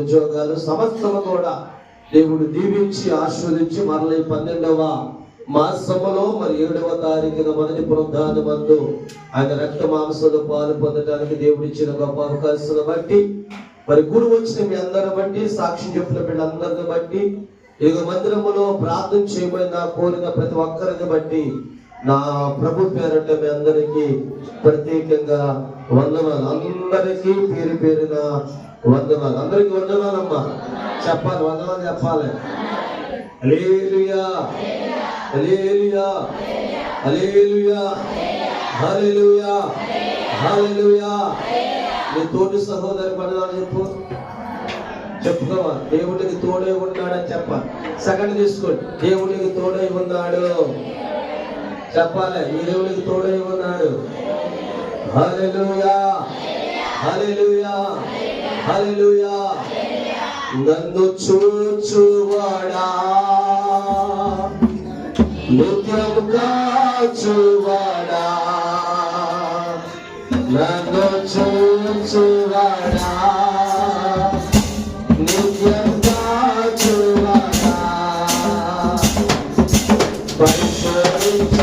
ఉద్యోగాలు సమస్తము కూడా దేవుడు దీవించి ఆశీర్వదించి మరల 12వ మాసములో మరి 7వ తారీఖున మొదటి పునరుద్ధానమందు ఆయన రక్త మాంసంలో పాలు పొందడానికి దేవుడు ఇచ్చిన గొప్ప అవకాశాలను బట్టి మరి కూడి వచ్చిన మీ అందరిని బట్టి సాక్ష్యం చెప్పిన వీళ్ళందరిని బట్టి ఈ మందిరములో ప్రార్థన చేయమని నా కోరిన ప్రతి ఒక్కరిని బట్టి నా ప్రభు పేరట మీ అందరికీ ప్రత్యేకంగా వందనాలు. అందరికీ పేరు పేరున వందనాలు. అందరికీ వందనాలమ్మా. చెప్పాలి, వందనాలు చెప్పాలి. హల్లెలూయా, హల్లెలూయా, హల్లెలూయా, హల్లెలూయా, హల్లెలూయా. నీ తోటి సహోదరి వందనాలు చెప్పుకోవాలి. దేవుడికి తోడై ఉన్నాడని చెప్పాలి. సెకండ్ తీసుకోండి. దేవుడికి తోడై ఉన్నాడు చెప్పాలి. ఈ దేవుడికి తోడై ఉన్నాడు. హల్లెలూయా, హల్లెలూయా, హల్లెలూయా. నన్ను చూచువాడా, నిత్యము కాచువాడా, నన్ను చూచువాడా, నిత్యం కాచువాడా, పరిశోధించు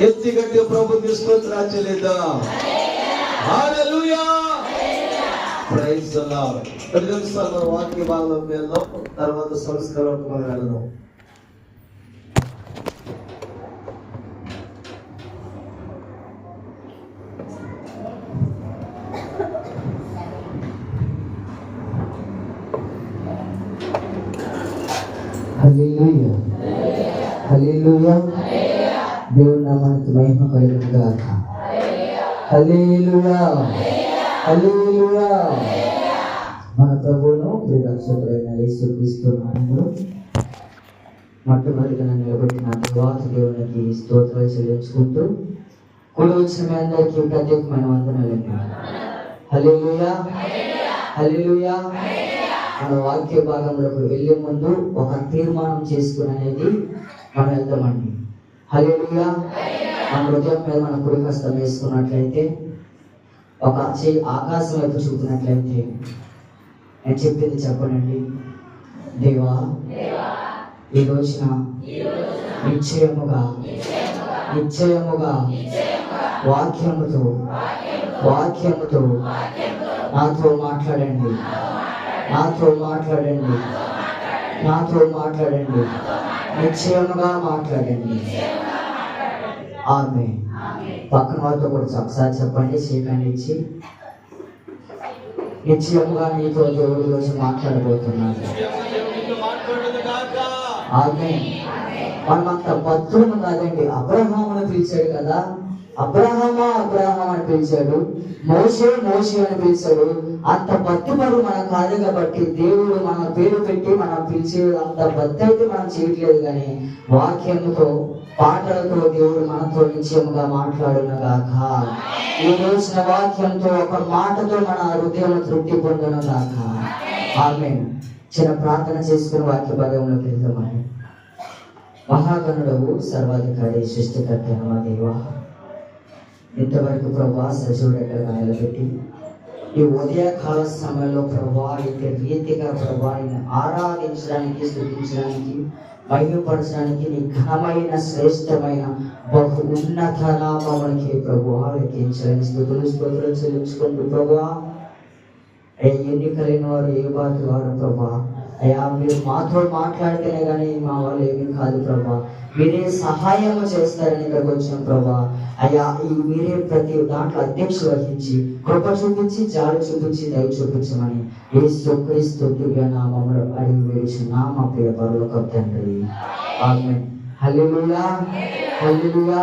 ఎత్తి గట్టిగా ప్రభుకి స్తోత్రాలు చెల్లిద్దాం. హల్లెలూయా, ప్రైజ్ ది లార్డ్. ప్రతిసారి వాక్య భాగంలోకి వెళ్దాం, తర్వాత సంస్కారంలోకి మనం వెళ్దాం. హల్లెలూయా, హల్లెలూయా. దేవుని నామానికి మహిమ కలుగును గాక. హల్లెలూయా, హల్లెలూయా. మన ప్రభువును రక్షకుడైన యేసుక్రీస్తు నామములో మొట్టమొదటిగా నిలబెట్టిన దేవాతి దేవునికి స్తోత్రాలు చెల్లించుకుంటూ కూడి వచ్చిన మీ అందరికీ ప్రత్యేకమైన వందనాలండి. హల్లెలూయా, హల్లెలూయా. మన వాక్య భాగంలోకి వెళ్ళే ముందు ఒక తీర్మానం చేసుకుని అనేది మనం వెళ్తామండి. హల్లెలూయా. మన హృదయం మీద మన కుడి హస్తం వేసుకున్నట్లయితే, ఒక చెయ్యి ఆకాశం వైపు చూపినట్లయితే నేను చెప్పింది చెప్పనండి. దేవా, ఈ రోజున నిశ్చయముగా వాక్యముతో నాతో మాట్లాడండి, నిశ్చయముగా మాట్లాడండి. ఆమేన్. పక్కన వాళ్ళతో కూడా ఒకసారి చెప్పండి, శేఖాన్ని ఇచ్చి, నిశ్చయముగా నీతో దేవుడి రోజు మాట్లాడబోతున్నాడు. ఆమేన్. మనమంత భక్తులను కాదండి. అబ్రహామును పిలిచాడు కదా, అబ్రహాం అని పిలిచాడు, మోషే అని పిలిచాడు. అంత భక్తిపడు మనం కాదు కాబట్టి దేవుడు మన పేరు పెట్టి మనం పిలిచే అంత భక్తి అయితే మనం చేయట్లేదు. కానీ వాక్యంతో, పాటలతో దేవుడు మనతో నిశ్చయముగా మాట్లాడునుగాక. ఈ రోజున వాక్యంతో, ఒక మాటతో మన హృదయం తృప్తి పొందునుగాక. ఆమేన్. చిన్న ప్రార్థన చేసుకుని వాక్య భాగంలోకి వెళ్తామని. మహాగణుడవు, సర్వాధికారి, సృష్టికర్త మా దేవా, ఇంతవరకు ప్రభా సజీవుడెక్కడగా నిలబెట్టి ఈ ఉదయకాల సమయంలో ప్రభా ఇంత రీతిగా ప్రభా ఆరాధించడానికి, స్తుతించడానికి, మహిమపరచడానికి నీ ఘనమైన, శ్రేష్టమైన, బహు ఉన్నత నామమునికి ప్రభా లెక్కించడానికి స్తుతులు చెల్లించుకుంటూ ప్రభా, ఎన్నికలైన వారు ఏ బాధ వారు ప్రభా, అయ్యా మీరు మాతో మాట్లాడితేనే కానీ మా వాళ్ళు ఏమీ కాదు ప్రభా, మీరే సహాయం చేస్తారని ఇక్కడికి వచ్చాం ప్రభా. అయ్యా మీరే ప్రతి దాంట్లో అధ్యక్ష వహించి కృప చూపించి, జాలి చూపించి, దయ చూపించమని యేసుక్రీస్తు దివ్య నామములో అడిగి వేడుచున్నాం మా ప్రియ పరలోకపు తండ్రి. ఆమేన్. హల్లెలూయా, హల్లెలూయా.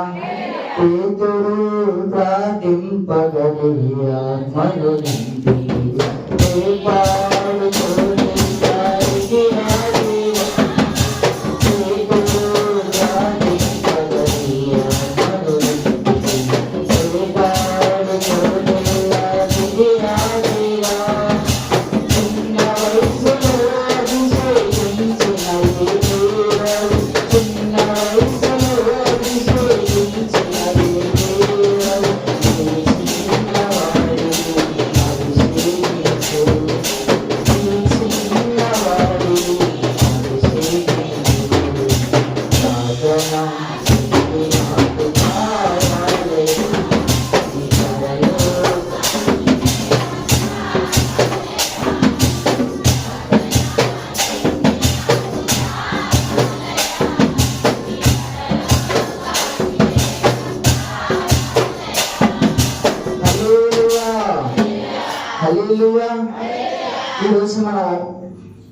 పేతురు ప్రార్థింపగలిగి ఆత్మను నింపి ఈ రోజు మనం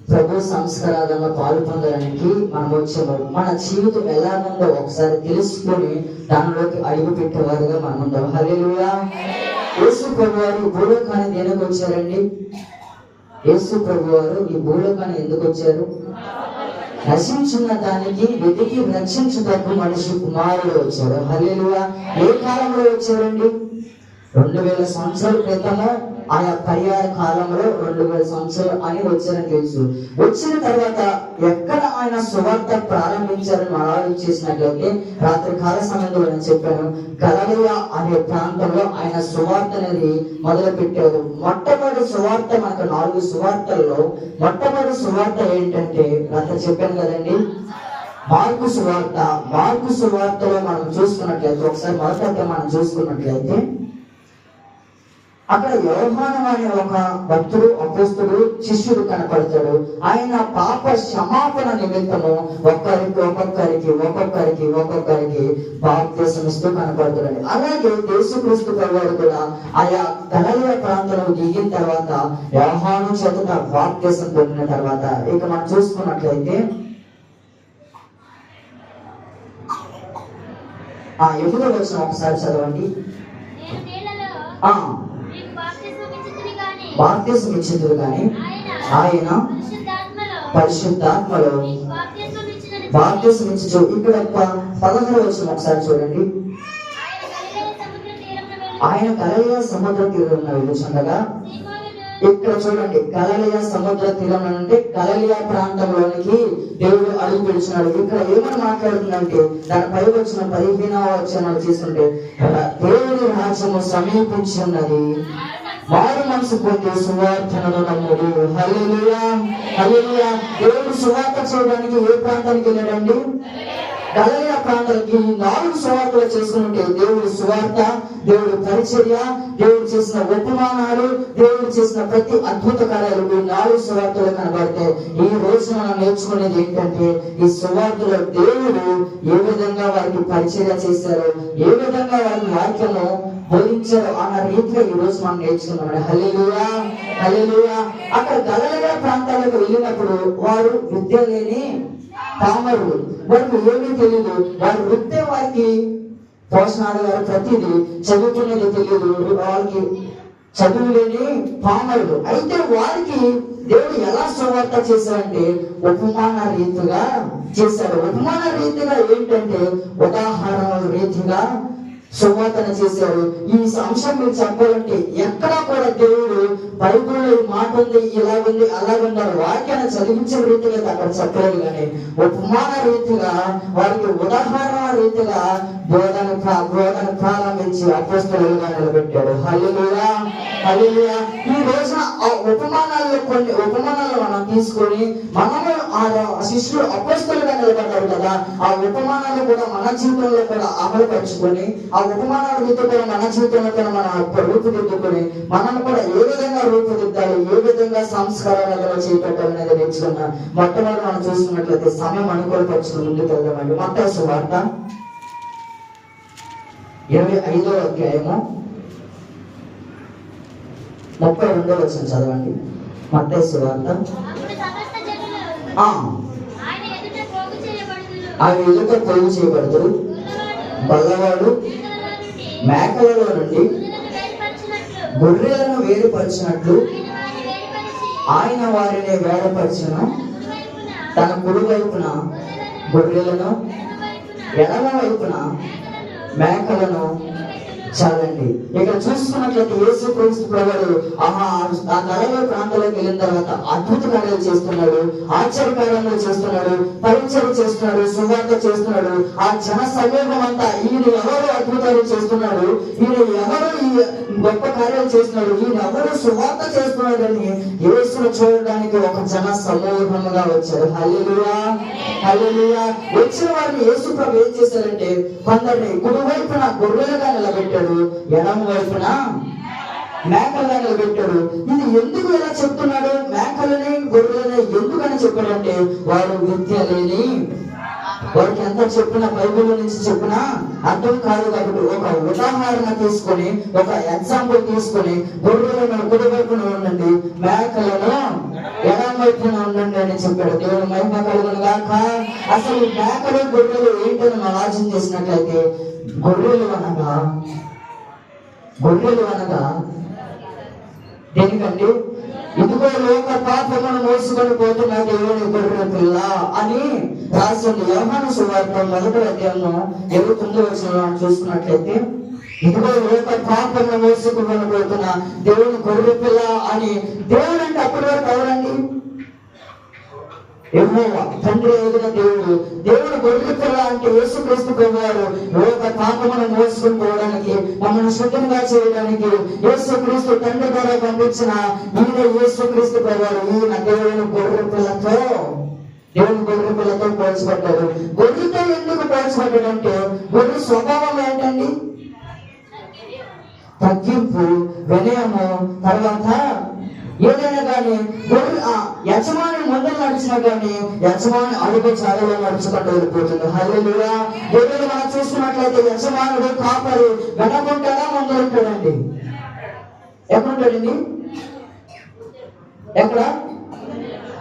ప్రభు సంస్కారాలలో పాలు పొందడానికి మనం వచ్చాము. మన జీవితం ఎలా ఉందో ఒకసారి తెలుసుకొని దానిలోకి అడుగు పెట్టేవారుగా మనం ఉందాం. హల్లెలూయా. యేసు ప్రభు వారు ఈ భూలోకాన్ని దేనికి వచ్చారండి? యేసు ప్రభు వారు ఈ భూలోకాన్ని ఎందుకు వచ్చారు? నశించున్న దానికి వెతికి రక్షించుటకు మనిషి కుమారుడు వచ్చాడు. హల్లెలూయా. ఏ కాలంలో వచ్చారండి? 2000 సంవత్సరాల క్రితము, ఆయా పర్యాయ కాలంలో 2000 సంవత్సరాలు అని వచ్చారని తెలుసు. వచ్చిన తర్వాత ఎక్కడ ఆయన సువార్త ప్రారంభించారని మనం ఆలోచించినట్లయితే, రాత్రి కాల సమయంలో నేను చెప్పాను, గలిలయ అనే ప్రాంతంలో ఆయన సువార్త అనేది మొదలు పెట్టారు. మొట్టమొదటి సువార్త, మనకు 4 సువార్తల్లో మొట్టమొదటి సువార్త ఏంటంటే, రాత్రి చెప్పాను కదండి, మార్కు సువార్త. మార్కు సువార్తలో మనం చూసుకున్నట్లయితే, ఒకసారి మొదట మనం చూసుకున్నట్లయితే, అక్కడ యోహాను అనే ఒక భక్తుడు, అపోస్తుడు, శిష్యుడు కనపడతాడు. ఆయన పాప క్షమాపణ నిమిత్తము ఒక్కొక్కరికి బాప్తిసం ఇస్తూ కనపడుతున్నాడు. అలాగే యేసుక్రీస్తు ప్రభువు కూడా ఆయా గలిలయ ప్రాంతంలో దిగిన తర్వాత, యోహాను చేత బాప్తిసం పొందిన తర్వాత, ఇక మనం చూసుకున్నట్లయితే 8వ వచనం ఒకసారి చదవండి. నేను నీళ్లలో ఆ మీకు బాప్తిస్మం ఇచ్చితిని గాని బాప్తిస్మం ఇచ్చేందుకు కానీ ఆయన పరిశుద్ధాత్మలో మీకు బాప్తిస్మం ఇచ్చినని బాప్తిస్మం ఇచ్చు. ఇక్కడ 16వ వచనం ఒకసారి చూడండి. ఆయన గలిలయ సముద్ర తీరమున వెలుచుండగా సీమోనును ఇక్కడ చూడండి, గలిలయ సముద్ర తీరం అంటే గలిలయ ప్రాంతంలోనికి దేవుడు అడుగు పెడుచున్నాడు. ఇక్కడ ఏమని మాట్లాడుతుందంటే దానిపై వచ్చిన 15వ వచనాలు తీసుకుంటే దేవుని రాజ్యము సమీపించి ఉన్నది, వారి మనసు పొంది సువార్తను నమ్ముడు. హల్లెలూయా, హల్లెలూయా. దేవుడు సువార్త చేయడానికి ఏ ప్రాంతానికి వెళ్ళాడండి? గలిలయ ప్రాంతానికి. 4 సువార్తలు చేసుకుంటే దేవుడు సువార్త, దేవుడు పరిచర్య, దేవుడు చేసిన ఉపమానాలు, దేవుడు చేసిన ప్రతి అద్భుత కార్యాలు ఈ 4 సువార్తలు కనబడితే ఈ రోజు మనం నేర్చుకునేది ఏంటంటే ఈ సువార్తలో దేవుడు ఏ విధంగా వారికి పరిచర్య చేశారు, ఏ విధంగా వారికి వాక్యము బోధించారు అన్న రీతిగా ఈ రోజు మనం నేర్చుకున్నాం. హల్లెలూయా, హల్లెలూయా. అక్కడ గలిలయ ప్రాంతాలకు వెళ్ళినప్పుడు వారు విద్య లేని పామరులు, వారికి ఏమీ తెలియదు. వారి వృత్తే వారికి పోషణాలు, ప్రతిదీ చదువుకునేది తెలియదు, వాళ్ళకి చదువు లేని పామరులు. అయితే వారికి దేవుడు ఎలా సువార్త చేశారంటే ఉపమాన రీతిగా చేశాడు. ఉపమాన రీతిగా ఏంటంటే ఉదాహరణ రీతిగా సువార్తన చేశారు. ఈ అంశం మీరు చెప్పాలంటే ఎక్కడా కూడా దేవుడు బైబిల్లో ఈ మాట ఉంది, ఇలాగుంది, అలాగుంది వాక్యాన్ని చదివించే రీతిగా అక్కడ చెప్పలేదు. కానీ ఉపమాన రీతిగా వారికి ఉదాహరణ రీతిగా బోధన ప్రారంభించి అపోస్తలుగా నిలబెట్టాడు. హల్లెలూయా, హల్లెలూయా. ఈ రోజున ఆ ఉపమానాల్లో కొన్ని ఉపమానాలు మనం తీసుకొని మనము ఆ శిష్యులు అపోస్తలుగా నిలబడ్డారు కదా, ఆ ఉపమానాలు కూడా మన జీవితంలో కూడా అమలు పరుచుకొని ఆ ఉపమానాల రీతి కూడా మన జీవితంలో కూడా మనం రూపుదిద్దుకొని మనం కూడా ఏ విధంగా రూపుదిద్దాలి, ఏ విధంగా సంస్కారాలలో చేపట్టాలి అనేది నేర్చుకున్నాం. మొట్టమొదటి మనం చూసుకున్నట్లయితే సమయం అనుకూలపరుచుకుని ముందుకు వెళ్దామండి. మత్తయి సువార్త 25వ అధ్యాయము 32వ వచనం చదవండి. మత్తయి సువార్త అప్పుడు సమస్త జనులు ఆయన ఎదుట పోగు చేయబడుదురు. ఆయన ఎదుట పోగు చేయబడుదురు. బల్లవాడు మేకలలో నుండి గొర్రెలను వేరుపరిచినట్లు ఆయన వారిని వేరుపరిచిన తన కుడి వైపున గొర్రెలను ఎడమ వైపున మేకలను చాలండి. ఇక్కడ చూసుకున్నట్లయితే యేసుక్రీస్తు ప్రభువు ఆ గలిలయ ప్రాంతంలోకి వెళ్ళిన తర్వాత అద్భుత కార్యాలు చేస్తున్నాడు, ఆశ్చర్యకార్యాలు చేస్తున్నాడు, పరిచయం చేస్తున్నాడు, సువార్త చేస్తున్నాడు. ఆ జన సమూహం అంతా ఈయన ఎవరు అద్భుతాలు చేస్తున్నాడు, ఈయన ఎవరు ఈ గొప్ప కార్యాలు చేస్తున్నాడు, ఈయన ఎవరు సువార్త చేస్తున్నాడని యేసును చూడడానికి ఒక జన సమూహంగా వచ్చారు. హల్లెలూయా, హల్లెలూయా. వచ్చిన వారిని యేసు ప్రభు ఏం చేశారంటే కొందరిని కుడి వైపున గొర్రెలుగా నిలబెట్టాడు, ఎడమ వైపున మేకలుగా నిలబెట్టాడు. ఇది ఎందుకు ఇలా చెప్తున్నాడు? మేకలని గొర్రెలని ఎందుకని చెప్పాడంటే వారు విద్య లేని, వారికి ఎంత చెప్పిన బైబిల్ నుంచి చెప్పిన అర్థం కాదు కాబట్టి ఒక ఉదాహరణ తీసుకొని ఒక ఎగ్జాంపుల్ తీసుకొని గొర్రెలను కుడి వైపున ఉండండి, మేకలను ఎడమ వైపున ఉండండి అని చెప్పాడు. దేవుడు మహిమ కలుగును గాక. అసలు మేకలు గొర్రెలు ఏంటని మనం ఆలోచన చేసినట్లయితే గొర్రెలు అనగా దేనికండి? ఇదిగో లోక పాపమును మోసుకొని పోతున్న దేవుని గొర్రె పిల్ల అని రాసింది. యోహాను సువార్త 1వ అధ్యాయం 29వ వచనం చూసుకున్నట్లయితే ఇదిగో లోక పాపమును మోసుకొని పోతున్న దేవుని గొర్రె పిల్ల అని. దేవుడు అంటే అప్పటి వరకు ఎవరండి? యెహోవా తండ్రి అయిన దేవుడు. దేవుడు గొర్రె పిల్ల అంటే యేసుక్రీస్తు ప్రభువారు లోక పాపమును మోసుకొని పోవడానికి, మమ్మల్ని శుద్ధంగా చేయడానికి యేసుక్రీస్తు తండ్రి ద్వారా పంపించిన ఈయన యేసుక్రీస్తు ప్రభువారు. ఈయన దేవుని గొర్రె పిల్లతో పోల్చబడ్డారు. గొర్రెతో ఎందుకు పోల్చబడ్డాడంటే గొర్రె స్వభావం ఏంటండి? తగ్గింపు, వినయము. తర్వాత ఏదైనా కానీ యజమాని ముందు నడిచినా కానీ యజమాని అడుగు చాలలో నడుచుకుంటూ వెళ్ళిపోతుంది. హల్లెలూయా. గొర్రెలు మనం చూసుకున్నట్లయితే యజమానుడు కాపరి వెనకుంటాడా ముందు ఉంటాడండి? ఎక్కడుంటాడండి? ఎక్కడ?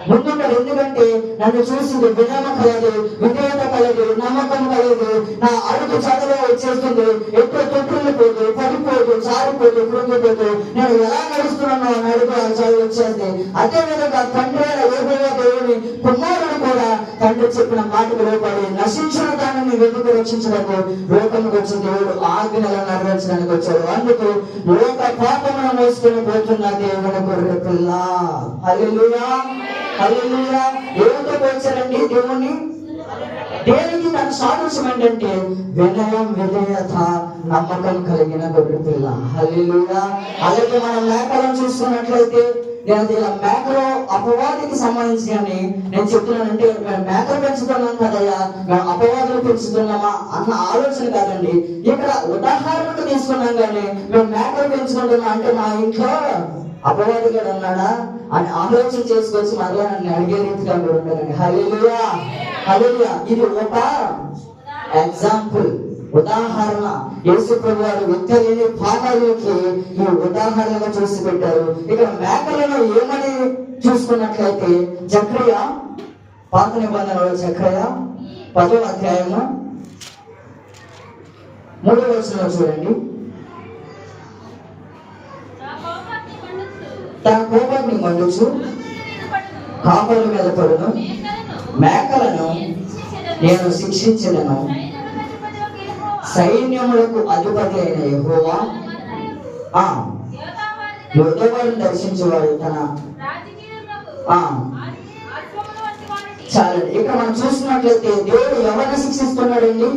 ముందుంటాడు. ఎందుకంటే నన్ను చూసింది వినమ కలదు, విధేయత కలదు, నమ్మకం కలదు, నా అడుగు చదవ వచ్చేస్తుంది, ఎక్కువ తొట్టుకుపోదు, పడిపోదు, జారిపోదు, కృంగిపోదు, నేను ఎలా నడుస్తున్నానో అని అడుగు చదువు వచ్చేది. అదే విధంగా తండ్రి అయిన యెహోవా దేవుని కుమారుడు కూడా తండ్రి చెప్పిన మాటకు లోపడి నశించిన దానిని వెతుకు రక్షించడానికి లోకముకు వచ్చిన దేవుడు ఆజ్ఞలను నెరవేర్చడానికి వచ్చాడు. అందుకు లోక పాపమును మోసుకొని పోతున్న దేవుని గొర్రె పిల్ల. హల్లెలూయా, హల్లెలూయా. ఎవరితో పోల్చారండి దేవుణ్ణి? దేనికి తన సాదృశ్యం ఏంటంటే వినయం, విధేయత, నమ్మకం కలిగిన గొర్రె పిల్ల. హల్లెలూయా. అలాగే మనం మేకలను చూస్తున్నట్లయితే నేను ఇలా మేకలో అపవాదికి సంబంధించి అని నేను చెప్తున్నానంటే మేము మేకలు పెంచుతున్నాం కదయ్యా, మేము అపవాదులు పెంచుతున్నామా అన్న ఆలోచన కాదండి. ఇక్కడ ఉదాహరణకు తీసుకున్నాం కానీ మేము మేకలు పెంచుకుంటున్నాం అంటే మా ఇంట్లో అపవాది కూడా ఉన్నాడా అని ఆలోచన చేసుకొచ్చి మరలా నన్ను అడిగే రీతిగా మీరు ఉంటారండి. హల్లెలూయా, హల్లెలూయా. ఇది ఒక ఎగ్జాంపుల్, ఉదాహరణ. యేసు ప్రభువు వారు వ్యక్తిలేని పాపాలకి ఈ ఉదాహరణగా చూసి పెట్టారు. ఇక్కడ మేకలను ఏమని చూసుకున్నట్లయితే జకర్యా పాత నిబంధనలో జకర్యా 10వ అధ్యాయము 3వ వచనంలో చూడండి. తన కోపాన్ని మండుచు కాపరుల మీద పడును, మేకలను నేను శిక్షించదను, సైన్యములకు అధిపతి అయిన యెహోవా యోధవారిని దర్శించేవాడు తన చాలండి. ఇక్కడ మనం చూస్తున్నట్లయితే దేవుడు ఎవరిని శిక్షిస్తున్నాడండి?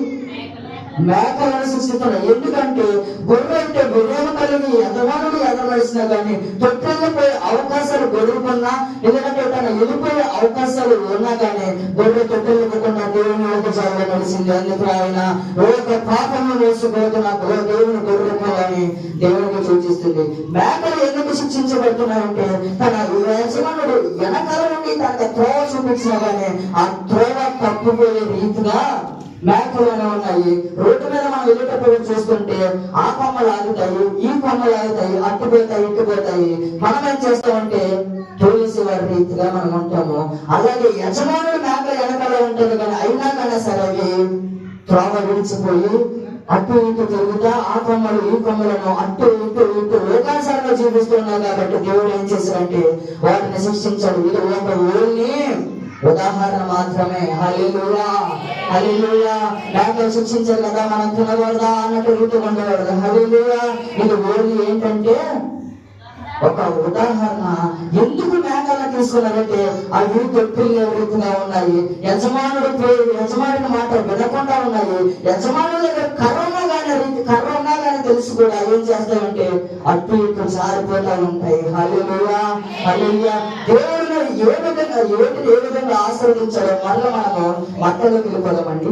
మేకలను శిక్షిస్తున్నాడు. ఎందుకంటే గొర్రె అంటే వినయం కలిగి యజమానుడు ఎదవలసినా కానీ తొట్టెళ్ళిపోయే అవకాశాలు గొర్రెకున్నా, ఎందుకంటే తన వెళ్ళిపోయే అవకాశాలు ఉన్నా కానీ గొర్రె తొట్టెళ్ళిపోకుండా దేవుని ఒక జాగా నడిచింది. అందుకు ఆయన ఒక పాపము వేసుకోతున్న దేవుని గొర్రె అని దేవునికి సూచిస్తుంది. మేకలు ఎందుకు శిక్షించబడుతున్నాయంటే తన యజమానుడు వెనకాల నుండి తనకు త్రోవ చూపించినా కానీ ఆ త్రోవ తప్పిపోయే రీతిగా మేకలు ఉన్నాయి. రోడ్డు మీద మనం వెళ్ళేటప్పుడు చూస్తుంటే ఆ కొమ్మలు ఆగుతాయి, ఈ కొమ్మలు ఆగుతాయి, అట్టుపోతాయి, ఇట్టుపోతాయి. మనం ఏం చేస్తామంటే పోలీసు వారి రీతిగా మనం ఉంటాము. అలాగే యజమానుడు మేకలు వెనకాల ఉంటుంది కానీ అయినా కానీ సరే అవి త్రోవ విడిచిపోయి అటు ఇటు తిరుగుతా ఆ కొమ్మలు ఈ కొమ్మలను అటు ఇటు ఇటు లోకానుసారంగా చూపిస్తున్నాయి. కాబట్టి దేవుడు ఏం చేశాడంటే వాటిని శిక్షించాడు. ఇది ఒక ఓన్లీ ఉదాహరణ మాత్రమే. హల్లెలూయా, హల్లెలూయా. మేకలు శిక్షించారు కదా, మనం తినకూడదా అన్నట్టు రీతి ఉండకూడదు. హల్లెలూయా. ఇది ఓన్లీ ఏంటంటే ఒక ఉదాహరణ. ఎందుకు మేకలను తీసుకున్నారంటే అవి తొట్టిల్లే రీతిగా ఉన్నాయి, యజమానుడి మాట వినకుండా ఉన్నాయి. యజమానుల దగ్గర కర్ర ఉన్నా కానీ తెలుసు కూడా ఏం చేస్తాయంటే అటు ఇటు జారిపోతా ఉంటాయి. హల్లెలూయా, హల్లెలూయా. దేవుడిని ఏ విధంగా ఆశీర్వదించాడో మళ్ళీ మనము మత్తయిలోకి వెళ్ళిపోదామండి.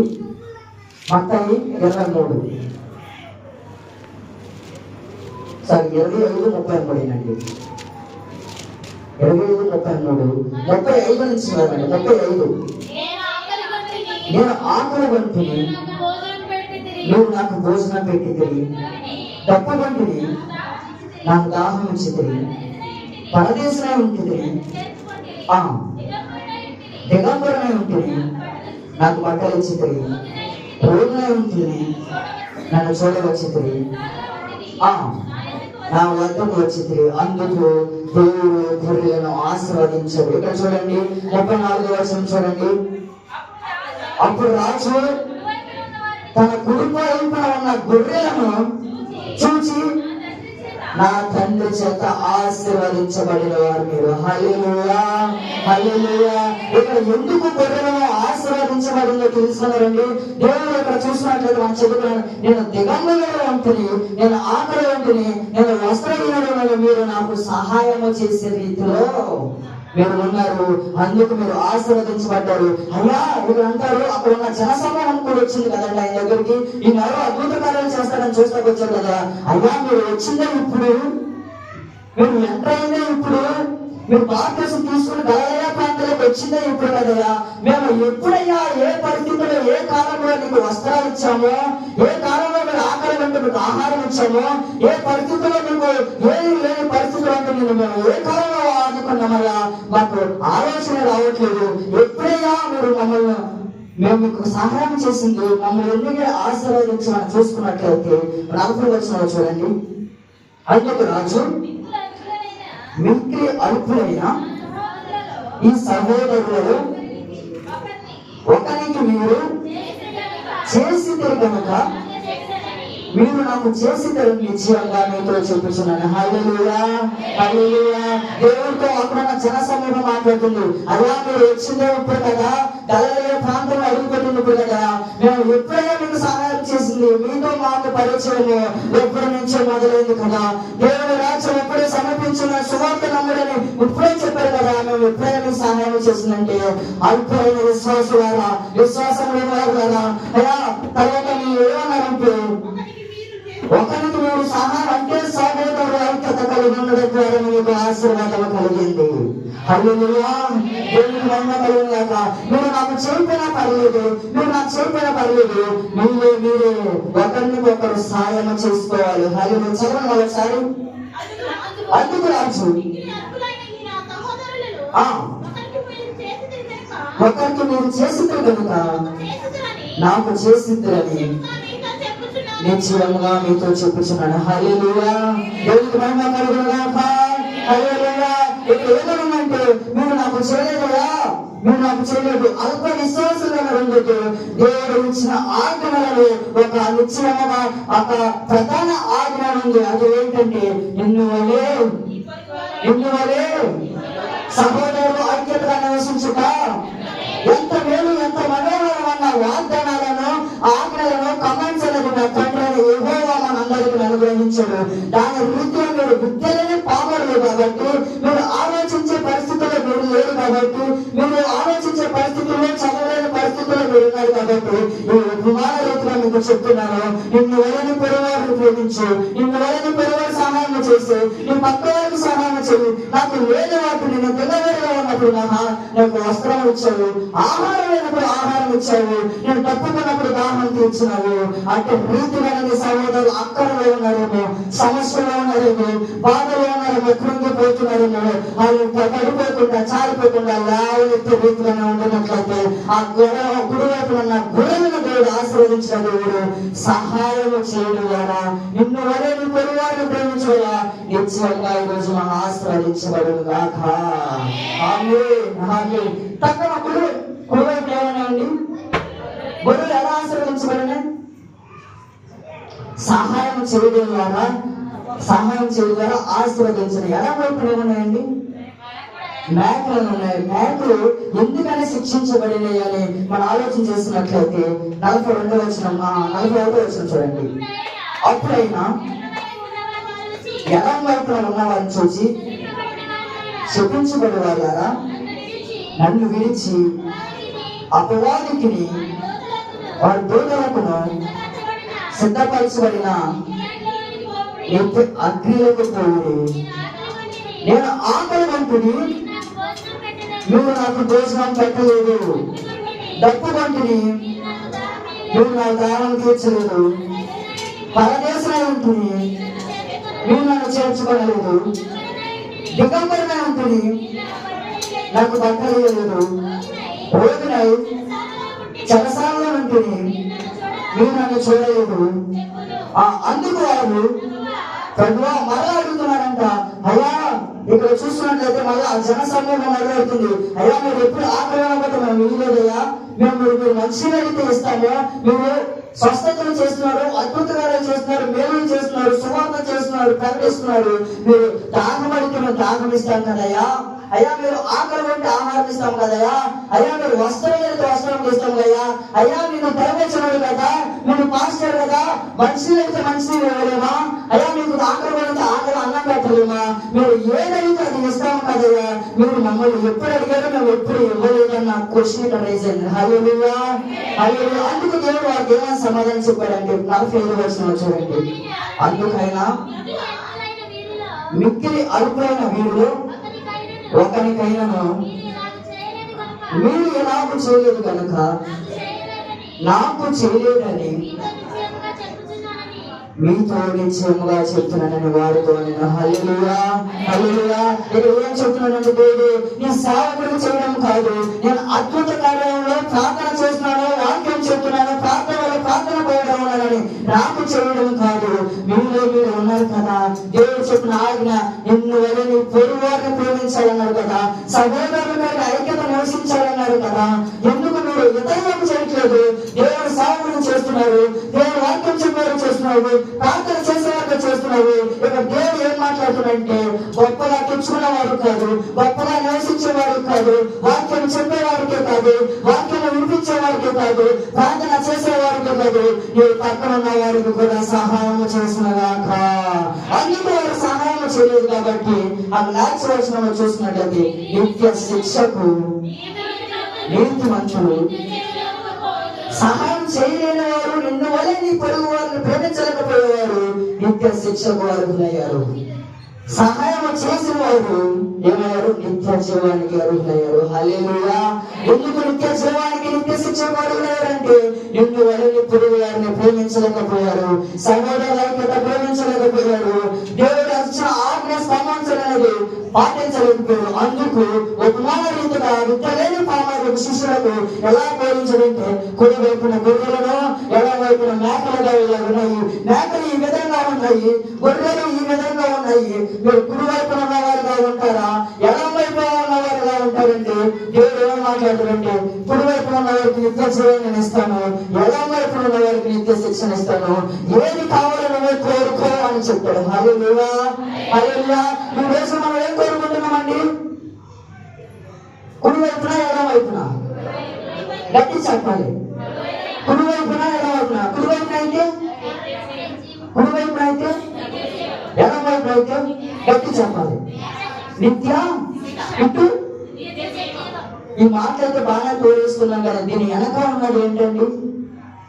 మత్తయి 23 25:33 అండి. 25:33 35 నుంచి 35. నేను ఆకలి వంటిని, నువ్వు నాకు భోజనం పెట్టితివి, తప్పు వంటిని, నాకు దాహం ఇచ్చితివి, పరదేశమై ఉంటుంది, దిగంబరమై ఉంటుంది, నాకు బట్టలు ఇచ్చితివి, రోగునై ఉంటుంది, నన్ను చూడవచ్చితివి, నా వద్దకు వచ్చితివి. అందుకు దేవుడు గొర్రెలను ఆశీర్వదించాడు. ఇక్కడ చూడండి 34వ వచనం చూడండి. అప్పుడు రాజు తన కుటుంబ వైపున ఉన్న గొర్రెలను చూచి నా తండ్రి చేత ఆశీర్వదించబడిన వారు మీరు. హల్లెలూయా, హల్లెలూయా. ఇక్కడ ఎందుకు గొర్రెలను ఆశీర్వదించబడిందో తెలుసుకున్నారండి. దేవుడు ఇక్కడ చూసినట్లయితే మనం చెబుతున్నాను, నేను దిగంబరుడు వంటిని, నేను ఆకలి వంటిని, నేను వస్త్రహీనుడు, మీరు నాకు సహాయము చేసే రీతిలో మీరు ఉన్నారు, అందుకు మీరు ఆశీర్వదించబడ్డారు. అయ్యా ఇక్కడ అంటారు, అక్కడ ఉన్న జనసమూహం కూడా వచ్చింది కదండి ఆయన దగ్గరికి. ఈ నెల అద్భుత కార్యాలు చేస్తారని చూస్తాకు వచ్చారు కదా. అయ్యా మీరు వచ్చిందే ఇప్పుడు, మీరు ఎంటర్ అయిందే ఇప్పుడు, మీరు బాప్తిసం తీసుకుని గలిలయ ప్రాంతాలకు వచ్చిందే ఇప్పుడు కదయ్యా. మేము ఎప్పుడయ్యా ఏ పరిస్థితుల్లో ఏ కాలంలో నీకు వస్త్రాలు ఇచ్చామో, ఏ కాలంలో మీరు ఆకలి వెంట మీకు ఆహారం ఇచ్చామో, ఏ పరిస్థితుల్లో మీకు ఏది లేని పరిస్థితులు అంటే మేము ఏ కాలంలో నీకు లేకుండా మాకు ఆలోచన రావట్లేదు. ఎప్పుడైనా మీరు మమ్మల్ని మేము మీకు సహాయం చేసింది మమ్మల్ని ఎందుకు ఆశీర్వదించమని చూసుకున్నట్లయితే 40 వచనంలో చూడండి. అందుకు రాజు మిక్కిలి అల్పులైన ఈ సహోదరులలో ఒకరికి మీరు చేసితే కనుక మీరు నాకు చేసిద్దరు నిశ్చయంగా మీతో చూపించున్నాను. హల్లెలూయా, హల్లెలూయా. దేవుడితో అక్కడ జన సమూహం మాట్లాడుతుంది. అలా మీరు వచ్చిందే ఇప్పుడు కదా, గలిలయ ప్రాంతంలో అడుగుపెట్టినప్పుడు కదా, మేము ఎప్పుడైనా మీకు సహాయం చేసింది, మీతో మాకు పరిచయము ఎప్పటి నుంచో మొదలైంది కదా. దేవుడి రాజ్యం ఎప్పుడే సమర్పించిన సువార్త నమ్ముడని ఇప్పుడే చెప్పారు కదా. మేము ఎప్పుడైనా మీకు సహాయం చేసిందంటే అల్పమైన విశ్వాసులారా, విశ్వాసం లేని వారు అయ్యా. తర్వాత మీరు ఏమన్నారంటే ఒకరికి మీరు సహాయం అంటే సహోదరుల ఐక్యత కలిగి ఉండడం ద్వారా మీకు ఆశీర్వాదం కలిగింది. హల్లెలూయా, దేవునికి మహిమ కలుగుగాక. మీరు నాకు చేయకపోయినా పర్లేదు, మీరు నాకు చేయకపోయినా పర్లేదు, మీరే ఒకరిని ఒకరు సహాయం చేసుకోవాలి. హల్లెలూయా. చదవండి ఒకసారి. అందుకు రాజు ఒకరికి మీరు చేసితే కనుక నాకు చేసిద్దరని నిశ్చయముగా మీతో చెప్పుచున్నాను. హల్లెలూయా, దేవునికి మహిమ కలుగుగాక. హల్లెలూయా. ఇక్కడ ఏమనంటే మీరు నాకు చేయలేదా, మీరు నాకు చేయలేదు. అల్ప విశ్వాసంగా ఉండదు. దేవుడు ఇచ్చిన ఆజ్ఞలలో ఒక నిశ్చయముగా ఒక ప్రధాన ఆజ్ఞ ఉంది. అది ఏంటంటే నిన్ను వలే సహోదరులు ఐక్యతగా నివసించుట. ఎంత మేలు, ఎంత మనోహరమైన వాగ్దానాలను, ఆజ్ఞలను, కమెంట్స్ అనేది నా తండ్రి యెహోవా మనందరికీ అనుగ్రహించాడు. దాని రీతిలో మీరు విద్యలని పాపడలేదు కాబట్టి, మీరు ఆలోచించే పరిస్థితుల్లో మీరు లేరు కాబట్టి, మీరు ఆలోచించే పరిస్థితుల్లో చదవలేని పరిస్థితుల్లో మీరు ఉన్నారు కాబట్టి ఈ ఉపమాన రీతిలో మీకు చెప్తున్నాను. నిన్ను వలని పొరవారిని ప్రేమించు, నిన్ను వలని పొరవారి సహాయం చేసి, నీ పక్క వారికి సహాయం చేయి. నాకు లేని వాటిని నేను తిన్నవేడిగా ఉన్నప్పుడు నాకు వస్త్రం ఇచ్చావు, ఆహారం లేనప్పుడు ఆహారం ఇచ్చావు, నేను తప్పుకున్నప్పుడు దాహం తీర్చినావు. అంటే రీతిగా నీ సహోదరులు అక్కడలో ఉన్నారేమో, సమస్యలో ఉన్నారేమో, బాధలో ఉన్నారేమో, కృంగిపోతున్నారేమో, వాళ్ళు పడిపోకుండా చాలిపోకుండా లేవనెత్తే రీతిగానే ఉండినట్లయితే ఆ గుడివైపు ఉన్న గురువులను దేవుడు ఆశీర్వదించిన దేవుడు సహాయం చేయడం ద్వారా నిన్ను వరే నీ పొరుగువారిని ప్రేమించగా నిశ్చయంగా ఈరోజు మనం ఆశీర్వదించబడును గాక. ఆమేన్. తక్కువ కుడివైపు ఏమైనా అండి గురువులు ఎలా ఆశీర్వదించబడిన సహాయం చేయడం ద్వారా ఆశీర్వదించిన. ఎలా వైపు ఏమున్నాయండి? మేకలు ఉన్నాయి. మేకలు ఎందుకని శిక్షించబడినాయి అని మనం ఆలోచన చేసినట్లయితే 42వ వచనం 41వ వచనం చూడండి. అప్పుడైనా ఎడం వైపున ఉన్నవారిని చూసి శపించబడి వాళ్ళారా, నన్ను విడిచి అపవాదికి వారి దూతలకును సిద్ధపరచబడిన అగ్నిలకు పోయి నేను ఆకలి వంటిని, నువ్వు నాకు భోజనం పెట్టలేదు, డబ్బు వంటిని, నువ్వు నా దానం తీర్చలేదు, పరదేశమై ఉంటుంది, నువ్వు నన్ను చేర్చుకోలేదు, దిగంబరమై ఉంటుంది, నాకు బట్టలు లేదు, రోగినై చెరసాలలో ఉంటుంది, నువ్వు నన్ను చూడలేదు. అందుకు వారు ప్రభువా మరలా అడుగుతున్నారంట. అయ్యా ఇక్కడ చూస్తున్నట్లయితే మళ్ళీ ఆ జన సమూహం మొదలవుతుంది. అయ్యా మీరు ఎప్పుడు ఆక్రమణ మేము ఇవ్వలేదయ్యా, మేము మీరు మంచిగా అయితే ఇస్తాము, మీరు స్వస్థతలు చేస్తున్నారు, అద్భుతకార్యాలు చేస్తున్నారు, మేలు చేస్తున్నారు, సువార్త చేస్తున్నారు, ప్రకటిస్తున్నారు, మీరు దాహం అడిగితే మేము దాహం ఇస్తాం కదయ్యా, అయ్యా మీరు ఆకలి అంటే ఆహారం ఇస్తాం కదయ్యా, అయ్యా మీరు వస్త్రం అయితే వస్త్రం ఇస్తాం కదయ్యా, అయ్యా మీరు దైవజనుడు కదా, మీరు పాస్టర్ కదా, మంచి అయితే మంచి ఇవ్వలేమా, అయ్యా మీకు ఆకలి అంటే ఆకలి అన్నం పెట్టలేమా, మీరు ఏదైతే అది ఇస్తాం కదయ్యా, మీరు మమ్మల్ని ఎప్పుడు అడిగారో మేము ఎప్పుడు ఇవ్వలేదన్న క్వశ్చన్ ఇక్కడ రైజ్ అయింది. హల్లెలూయా, హల్లెలూయా. అందుకు దేవుడు వారికి ఏమైనా సమాధానం చెప్పాడంటే 45వ వచనంలో చూడండి. అందుకైనా మిక్కిలి అల్పులైన వీరిలో ఒకరికైనాను మీరు ఎలాగూ చేయలేదు కనుక నాకు చేయలేదని మీతో నిశ్చయముగా చెప్తున్నానని వారితో నేను. హల్లెలూయా, హల్లెలూయా. నేను ఏం చెప్తున్నానంటే దేవుడు నీ సేవకుడు చేయడం కాదు, నేను అద్భుత కార్యంలో ప్రార్థన చేస్తున్నాను, వాక్యం చెప్తున్నాను, ప్రార్థన పోయడం ఉన్నానని నాకు చేయడం కాదు. మీలో మీరు ఉన్నారు కదా, దేవుడు చెప్పిన ఆజ్ఞ నిన్ను వల్ల నీ పొరుగు వారిని ప్రేమించాలన్నారు కదా, సహోదరుల మీద ఐక్యత నివసించాలన్నారు కదా. ఎందుకు మీరు ఇతరులకు చేయట్లేదు? దేవుడు సేవకుడు చేస్తున్నారు, దేవుడు వాక్యం చెప్పేవారు చేస్తున్నారు, ప్రార్థన చేసేవారు చేస్తున్నారు. ఇక దేవుడు ఏం మాట్లాడుతున్నాడంటే గొప్పగా తెచ్చుకున్నవారు కాదు, గొప్పగా నివసించేవారు కాదు, వాక్యం చెప్పేవారికే కాదు, వాక్యం వినిపించేవారికే కాదు, ప్రార్థన చేసేవారికే కాదు, నీ పక్కన ఉన్న వారికి కూడా సహాయం చేసినగాక. అందుకు వారు సహాయం చేయలేదు కాబట్టి ఆ లాక్స్ వచనంలో చూసినట్లయితే నిత్య శిక్షకు నీతిమంతులు సహాయం చేయలేని వారు, నిన్ను వల్ల నీ పొరుగు వారిని ప్రేమించలేకపోయేవారు నిత్య శిక్షకు అర్హులయ్యారు. సహాయం చేసిన వారు ఏమయ్యారు? నిత్య జీవానికి అర్హులయ్యారు. హల్లెలూయా. ఎందుకు నిత్య జీవానికి నిత్య శిక్షకు అర్హులయ్యారంటే నిన్ను వల్ల నీ పొరుగు వారిని ప్రేమించలేకపోయారు, సహోదరుల ఐక్యత ప్రేమించలేకపోయారు, దేవుడు ఇచ్చిన ఆజ్ఞ స్పందించలేనిది పాటించలేకపోయారు. అందుకు ఉపమాన రీతిగా విత్తలేని పామాలకు శిష్యులకు ఎలా బోధించారంటే కుడి వైపున గొర్రెలను ఎడమ వైపున మేకలుగా ఉన్నాయి, మేకలు ఈ విధంగా ఉన్నాయి, గొర్రెలు ఈ విధంగా ఉన్నాయి. మీరు కుడి వైపున ఉన్నవారుగా ఉంటారా, ఎడమ వైపున ఉన్నవారుగా ఉంటారంటే దేవుడు ఏం మాట్లాడారంటే కుడి వైపున ఉన్న వారికి నిత్య జీవాన్ని ఇస్తాను, ఎడమ వైపున ఉన్న వారికి నిత్య శిక్షణ ఇస్తాను, ఏది కావాలో నువ్వే కోరుకో అని చెప్పాడు. హల్లెలూయా, హల్లెలూయా. ఈ రోజు మనం ఏం కోరుకుంటున్నామండి? కుడి వైపున ఎడమ వైపున? గట్టి చెప్పాలి. కుడి వైపున ఎడమ వైపున? కుడి వైపున అయితే ఎడమ వైపున అయితే గట్టి చెప్పాలి. నిత్య ఇటు. ఈ మాటలైతే బాగా తోడేస్తున్నాం కదా, దీని వెనక ఉన్నది ఏంటండి?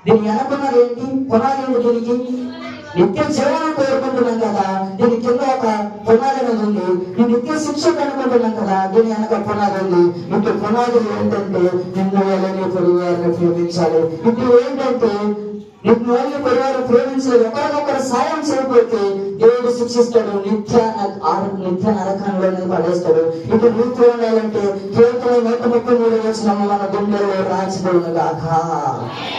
దీని వెనక ఉన్నది ఏంటి? పునాది ఏంటి దీనికి? నిత్య జీవనం కోరుకుంటున్నాం కదా, దీని కింద ఒక పునాది అనేది ఉంది. ఈ నిత్య శిక్ష కనుకుంటున్నాం కదా, దీని వెనక పునాది ఉంది. ఇటు పునాదులు ఏంటంటే నిన్ను వల్ల నీ పొరుగు వారిని ప్రేమించాలి. ఇప్పుడు ఏంటంటే నిన్ను వల్ల పొరుగు ప్రేమించలేదు, ఒకరికొకరు సాయం చేయకపోతే దేవుడు శిక్షిస్తాడు, నిత్య నరకంలో పడేస్తాడు. ఇప్పుడు నీతి ఉండాలంటే కేవలం 133 వచనము మన గుండెల్లో రాసిపోయిన గాక.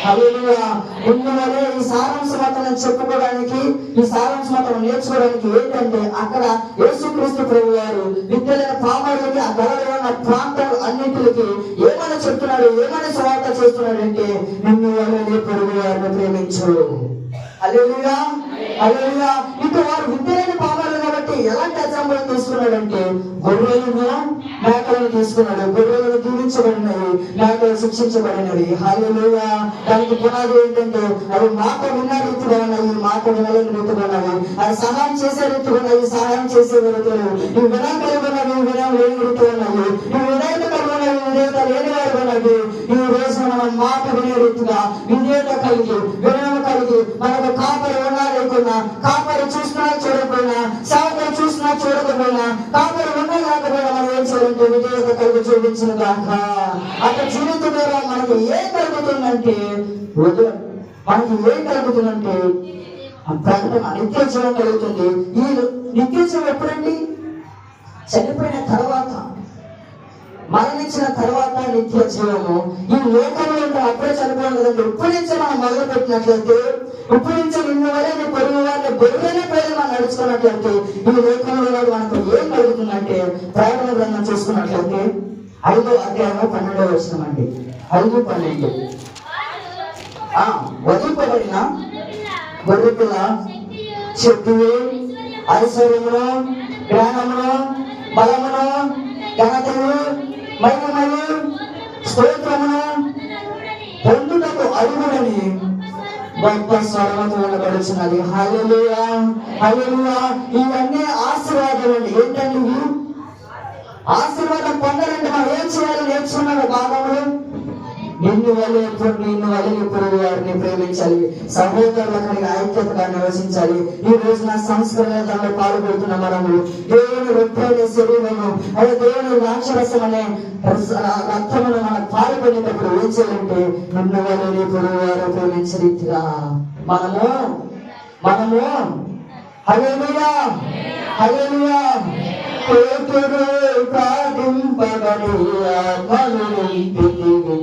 హల్లెలూయా. నిన్ను వల్లే ఈ సారాంశమతను చెప్పుకోవడానికి, ఈ సారాంశమతను నేర్చుకోవడానికి ఏంటంటే అక్కడ యేసుక్రీస్తు ప్రభు వారు విద్యలైన పామరులకి ఆ గొడవలో ఉన్న ప్రాంతాలు అన్నింటికి ఏమని చెప్తున్నాడు, ఏమని సువార్త చేస్తున్నాడంటే నిన్ను వల్ల నీ పొరుగు వారిని ప్రేమించు. హల్లెలూయా, హల్లెలూయా. ఇక వారు విద్యలేని పాపాలు కాబట్టి ఎలాంటి ఎగ్జాంపుల్ తీసుకున్నాడంటే గొర్రెలను మేకలను తీసుకున్నాడు. గొర్రెలను దీవించబడినవి, మేకలు శిక్షించబడినవి. హల్లెలూయా. దానికి పునాది ఏంటంటే అవి మాట విన్న రీతిగా ఉన్నాయి, మాట వినలేని రీతిగా ఉన్నాయి, అది సహాయం చేసే రీతిగా ఉన్నాయి, సహాయం చేసే రీతిగా, ఇవి వినయం కలిగినవి, వినయం లేని రీతిగా ఉన్నాయి, ఇవి విధేయత కలిగినవి, విధేయత లేని వారు ఉన్నవి. ఈ రోజు మనం మాట వినే రీతిగా విధేయత కలిగి, వినయం కలిగి, మనకు కాపరి ఉన్నా లేకున్నా, కాపరి చూసినా చూడకపోయినా, సేవకులు చూసినా చూడకపోయినా, కాపరి ఉన్నా లేకపోయినా మనం ఏం చేయాలంటే విధేయత కలిగి చూపించిన గాక. అక్కడ జీవితం ద్వారా మనకి ఏం కలుగుతుందంటే ప్రకటన నిత్య జీవం కలుగుతుంది. ఈ నిత్య జీవం ఎప్పుడండి? చనిపోయిన తర్వాత, మరణించిన తర్వాత నిత్య జీవము. ఈ లోకంలో అప్పుడే చనిపోయాం కదండి. ఇప్పటి నుంచే మనం మొదలు పెట్టినట్లయితే, ఇప్పటి నుంచి నిన్న వరే నీ పొరుగు వారిని బొర్రెనే పేరు మనం నడుచుకున్నట్లయితే ఈ లోకంలో మనకు ఏం కలుగుతుందంటే ప్రకటన గ్రంథం చూసుకున్నట్లయితే 5వ అధ్యాయము 12వ వచనం అండి. 5:12. వదిలిపోబడిన గొర్రెపిల్ల శక్తియు, ఐశ్వర్యమును, జ్ఞానమును, బలమును, ఘనతయు, మహిమయు, స్తోత్రమును పొందుటకు అర్హుడని గొప్ప స్వరముతో వినబడుచున్నది. హల్లెలూయా, హల్లెలూయా. ఇవన్నీ ఆశీర్వాదాలు అండి. ఏంటండి ఇవి? ఆశీర్వాదం పొందాలంటే మనం ఏం చేయాలి నేర్చుకున్నాడు భాగంలో. నిన్ను వల్లే పొరుగు వారిని ప్రేమించాలి, సహోదరుల కలిగి ఐక్యతగా నివసించాలి. ఈ రోజు నా సంస్కరణలో పాల్గొడుతున్న మనము దేవుని రొట్టె శరీరము, అదే దేవుని రాక్షరసం అనే రక్తమును మనం పాల్గొనేటప్పుడు ఏం చేయాలంటే నిన్ను వల్లే పొరుగు వారు ప్రేమించే రీతిగా మనము మనము హల్లెలూయా హల్లెలూయా పేతురు ప్రార్థింపగలి ఆత్మను నింపితివి.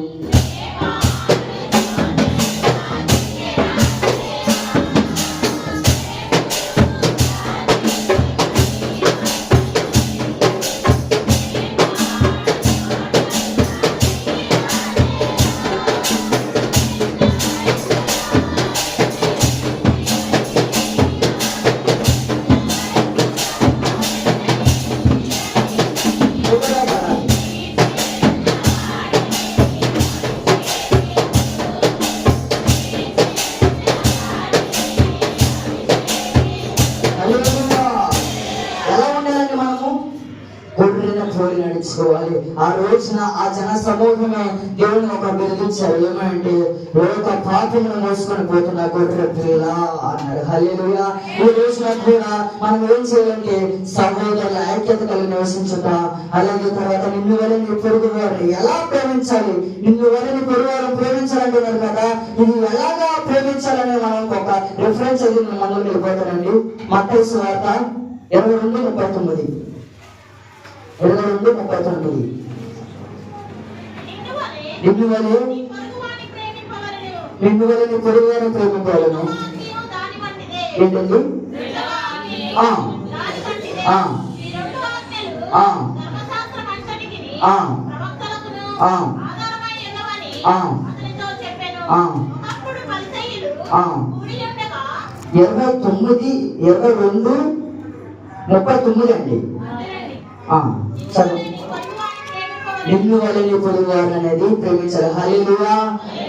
నడుచుకోవాలి. ఆ రోజున ఆ జన సమూహమే దేవుని ఒక వెలిగించారు. ఏమంటే ఒక పాపమును మోసుకొని పోతున్న గొర్రె పిల్ల అన్నారు. హల్లెలూయా. ఈ రోజున కూడా మనం ఏం చేయాలంటే సహోదరుల ఐక్యత కలిగి నివసించుట, అలాగే తర్వాత నిన్ను వల్ల నీ పొరుగు వారిని ఎలా ప్రేమించాలి, నిన్ను వల్ల నీ పొరుగు వారిని ప్రేమించాలంటున్నారు కదా, ఇది ఎలాగా ప్రేమించాలని మనం ఒక రిఫరెన్స్ అది మనం వెళ్ళిపోతానండి. మత్తయి సువార్త 22:39 22:39 నిన్ను వలె నీ పొరుగు వారిని ప్రేమించాలను. ఏంటండి? ఇరవై 22:39 అండి. చదువు. నిన్ను వల్ల నీ పొరుగు వారిని అనేది ప్రేమించాలి. హల్లెలూయా.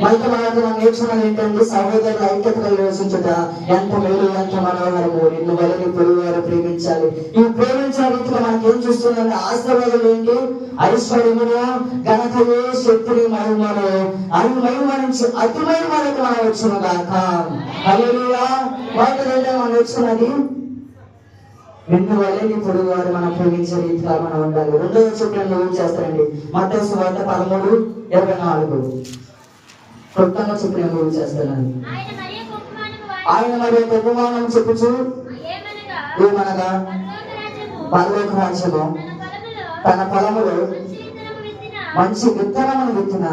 మనతో మనం నేర్చుకున్నది ఏంటంటే సహోదరుల ఐక్యత కలిగి నివసించుట ఎంత మేలు, ఎంత మనోహరము. నిన్ను వల్ల నీ పొరుగు వారు ప్రేమించాలి. ఈ ప్రేమించిన రీతిలో మనకి ఏం చూస్తుందంటే ఆశీర్వాదాలు ఏంటి? ఐశ్వర్యమును, ఘనతయే, శక్తిని, మహిమను, అవి మహిమ నుంచి అతి మహిమలకు మనం వచ్చును గాక. హల్లెలూయా. వాటిలో మనం నేర్చుకున్నది నిన్ను వల్లే నీ పొరుగు వారు మనం ప్రేమించే రీతిగా మనం ఉండాలి. రెండవ చూపులను ఏం చేస్తారండి? మత్తయి సువార్త 13:24 క్లుప్తంగా చెప్పిన ఏం చేస్తానండి. ఆయన మరి ఒక ఉపమానం చెప్పుచు ఏమనగా పరలోక రాజ్యము తన పొలములో మంచి విత్తనమును విత్తిన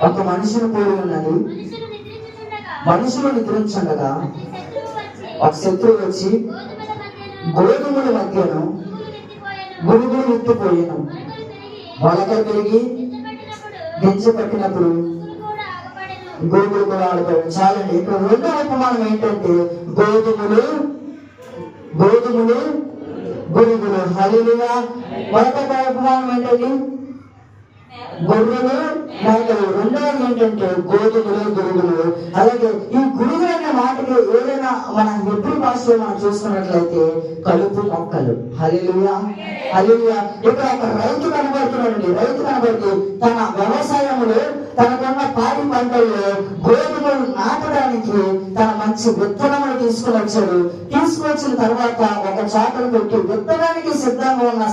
ఒక మనిషిని పోలి ఉన్నది. మనుషులు నిద్రించుండగా ఒక శత్రువు వచ్చి గోధుమల మధ్యను గురుగులు విత్తిపోయాను. మొలకలు పెరిగి గింజ పట్టినప్పుడు గోధుమలు కూడా ఆడిపోయాను. చాలండి. ఇక్కడ రెండో ఉపమానం ఏంటంటే గోధుమలు గురుగులు. హల్లెలూయా. మొదట ఉపమానం ఏంటండి? గొర్రెలు, మేకలు. రెండవది ఏంటంటే గోధుమలు, గురుగులు. అలాగే ఈ గురుగులు అనే మాటకి ఏదైనా మన హెబ్రీ భాషలో మనం చూసుకున్నట్లయితే కలుపు మొక్కలు. హల్లెలూయా హల్లెలూయా. ఇక్కడ ఒక రైతు కనబడుతున్నాడండి. రైతు కనబడుతూ తన వ్యవసాయంలో తనకున్న పాడి పంటల్లో గోధుమలు నాటడానికి తన మంచి విత్తనములు తీసుకుని వచ్చాడు. తీసుకొచ్చిన తర్వాత ఒక చాటను పెట్టి విత్తనానికి సిద్ధంగా ఉన్న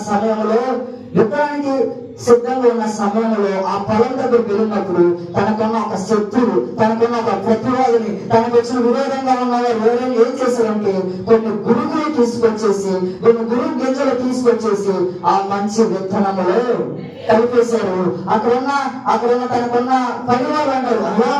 సమయంలో ఆ పొలం దగ్గర వెళ్ళినప్పుడు తనకున్న ఒక శత్రువు, తనకున్న ఒక ప్రతివాదిని, తనకు వచ్చిన విరోధంగా ఉన్నవారు ఎవరైనా ఏం చేశారంటే కొన్ని గురుగులు తీసుకొచ్చేసి, కొన్ని గురుగు గింజలు తీసుకొచ్చేసి ఆ మంచి విత్తనములో కలిపేశారు. అక్కడున్న తనకున్న పనివాళ్ళు అంటారు, అయ్యా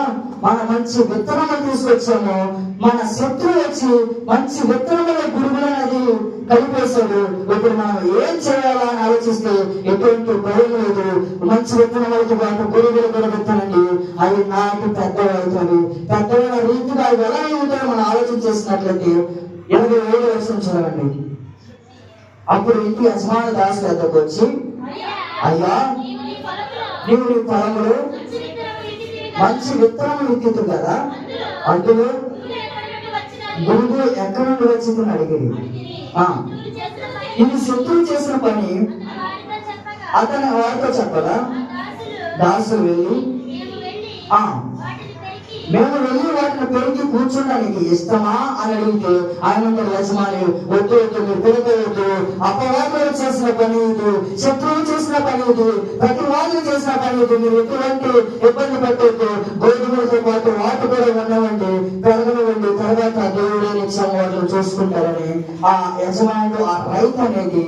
మన మంచి విత్తనములు తీసుకొచ్చాము, మన శత్రువు వచ్చి మంచి విత్తనముల గురుగులు అనేది కలిపేశాడు. ఇప్పుడు మనం ఏం చేయాలా అని ఆలోచిస్తే ఎటువంటి భయం లేదు. మంచి విత్తనములతో పాటు గురుగులు కూడా విత్తనండి, అవి నాటి పెద్దవవుతాయి. పెద్దవైన రీతిగా అవి ఎలా ఎదుగుతాయో మనం ఆలోచన చేసినట్లయితే 27 వర్షం చూడండి. అప్పుడు ఇంటి యజమాని దాసు వద్దకు వచ్చి, అయ్యా నీవు నీ పొలంలో మంచి విత్తనములు విత్తితు కదా, అందులో గురువు ఎక్కడి నుండి వచ్చిందని అడిగింది. ఇది శత్రువు చేసిన పని అతని వారితో చెప్పగా దాసులు వెళ్ళి మేము వెళ్ళి వాటిని పెరిగి కూర్చోడానికి ఇష్టమా అని అడిగితే ఆయన యజమాని వద్దు మీరు పెరగవద్దు, అపవాదులు చేసిన పని ఇది, శత్రువు చేసిన పని ఇది, ప్రతివాదులు చేసిన పని ఇది, మీరు ఎటువంటి ఇబ్బంది పెట్టవద్దు, గోధుమలతో పాటు వాటి కూడా ఉండవండి, పెరగనివ్వండి, తర్వాత దేవుడు చేసుకుంటారని ఆ యజమానుడు, ఆ రైతు అనేది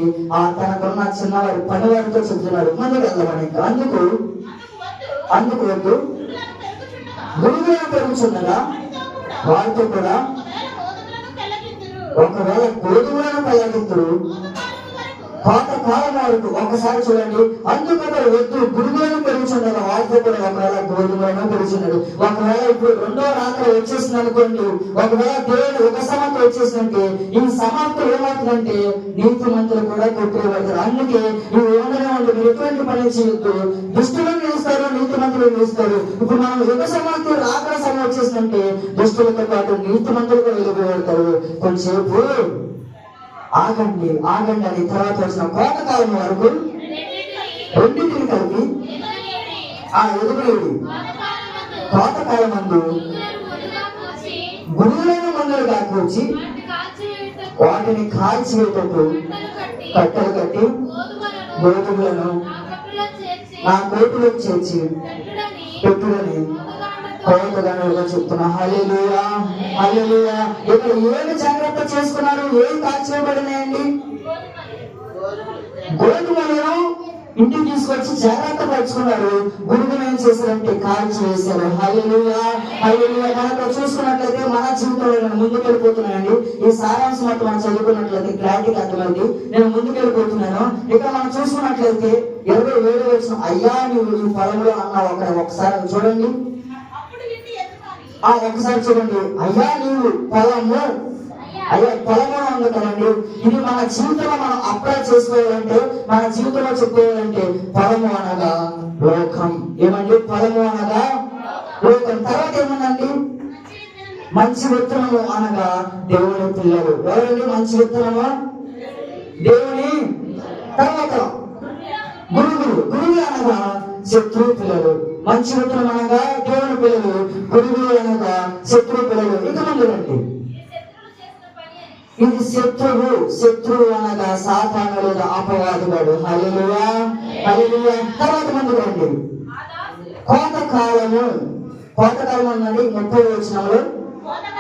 తనకున్న చిన్నవారి పనివారితో చెప్తున్నాడు ముందుకు వెళ్దామని. అందుకు వద్దు గురువులను పెరుగుచుండగా వారితో కూడా ఒకవేళ గోధుమలను పెళ్ళగిద్దరు కొంతకాలం వరకు. ఒకసారి చూడండి, అందుకని వద్దు గురువులను పెరుగుచుండగా వారితో కూడా ఒకవేళ గోధుమలను పెరుగుచున్నాడు. ఒకవేళ ఇప్పుడు రెండో రాత్రి వచ్చేసింది అనుకోండి, ఒకవేళ దేవుడు ఒక సమాప్తి వచ్చేసిందంటే ఈ సమాప్తి ఏమవుతుందంటే నీతిమంతులు కూడా కొట్టుకోబడతారు. అందుకే ఇవి ఉండనే ఉండి మీరు ఎటువంటి పని చేయొద్దు. దుష్టులను నిలుస్తారు, నీతిమంతులు నిలుస్తారు. ఇప్పుడు మనం యుగ సమాప్తి రాకడ సమయం వచ్చేసిందంటే దుష్టులతో పాటు నీతిమంతులు కూడా వెళ్ళిపోబడతారు. కొంచెంసేపు ఆగండి అని తర్వాత వచ్చిన కోతకాలం వరకు రెండింటిని కలిపి ఎదుగులేడు. కోతకాలం మందు గురువులను మందులుగా కూర్చి వాటిని కాల్చివేటట్టు కట్టెలు కట్టి గోధుమలను నా కోటులో చేర్చి పెట్టుడని కోతగానులుగా చెప్తున్నా. హల్లెలూయా, హల్లెలూయా. ఇక్కడ ఏమి జాగ్రత్త చేసుకున్నారు? ఏం కాల్చివేయబడినాయండి? గోధుమలను ఇంటికి తీసుకొచ్చి జాగ్రత్త పరుచుకున్నారు. గురువులు ఏం చేశారంటే కాల్చి వేశారు. హల్లెలూయా, హల్లెలూయా. మనకు చూసుకున్నట్లయితే మన జీవితంలో నేను ముందుకు వెళ్ళిపోతున్నానండి. ఈ సారాంశం మొత్తం మనం చదువుకున్నట్లయితే క్లారిటీగా అర్థమైంది. నేను ముందుకు వెళ్ళిపోతున్నాను. ఇక్కడ మనం చూసుకున్నట్లయితే 27 వచ్చిన అయ్యా నీవు ఈ పొలంలో అన్న ఒకసారి చూడండి. ఒకసారి చూడండి, అయ్యా నీవు పొలము, అయ్యా పొలము ఉంది కదండి. ఇది మన జీవితంలో మనం అప్లై చేసుకోవాలంటే, మన జీవితంలో చెప్పేయాలంటే పొలము అనగా లోకం. ఏమండి? పొలము అనగా లోకం. తర్వాత ఏముందండి? మంచి విత్తనము అనగా దేవుని పిల్లలు. ఎవరండి మంచి విత్తనము? దేవుని. తర్వాత గురువులు అనగా శత్రువు పిల్లలు. మంచి విత్తనం అనగా దేవుని పిల్లలు, గురువులు అనగా శత్రువు పిల్లలు. ఇక ముందు రండి. ఇది శత్రువు అనగా సాతాను లేదా అపవాదుగాడు. హల్లెలూయా, హల్లెలూయా. తర్వాత ముందు రండి. కోతకాలము అన్నది 30వ వచనంలో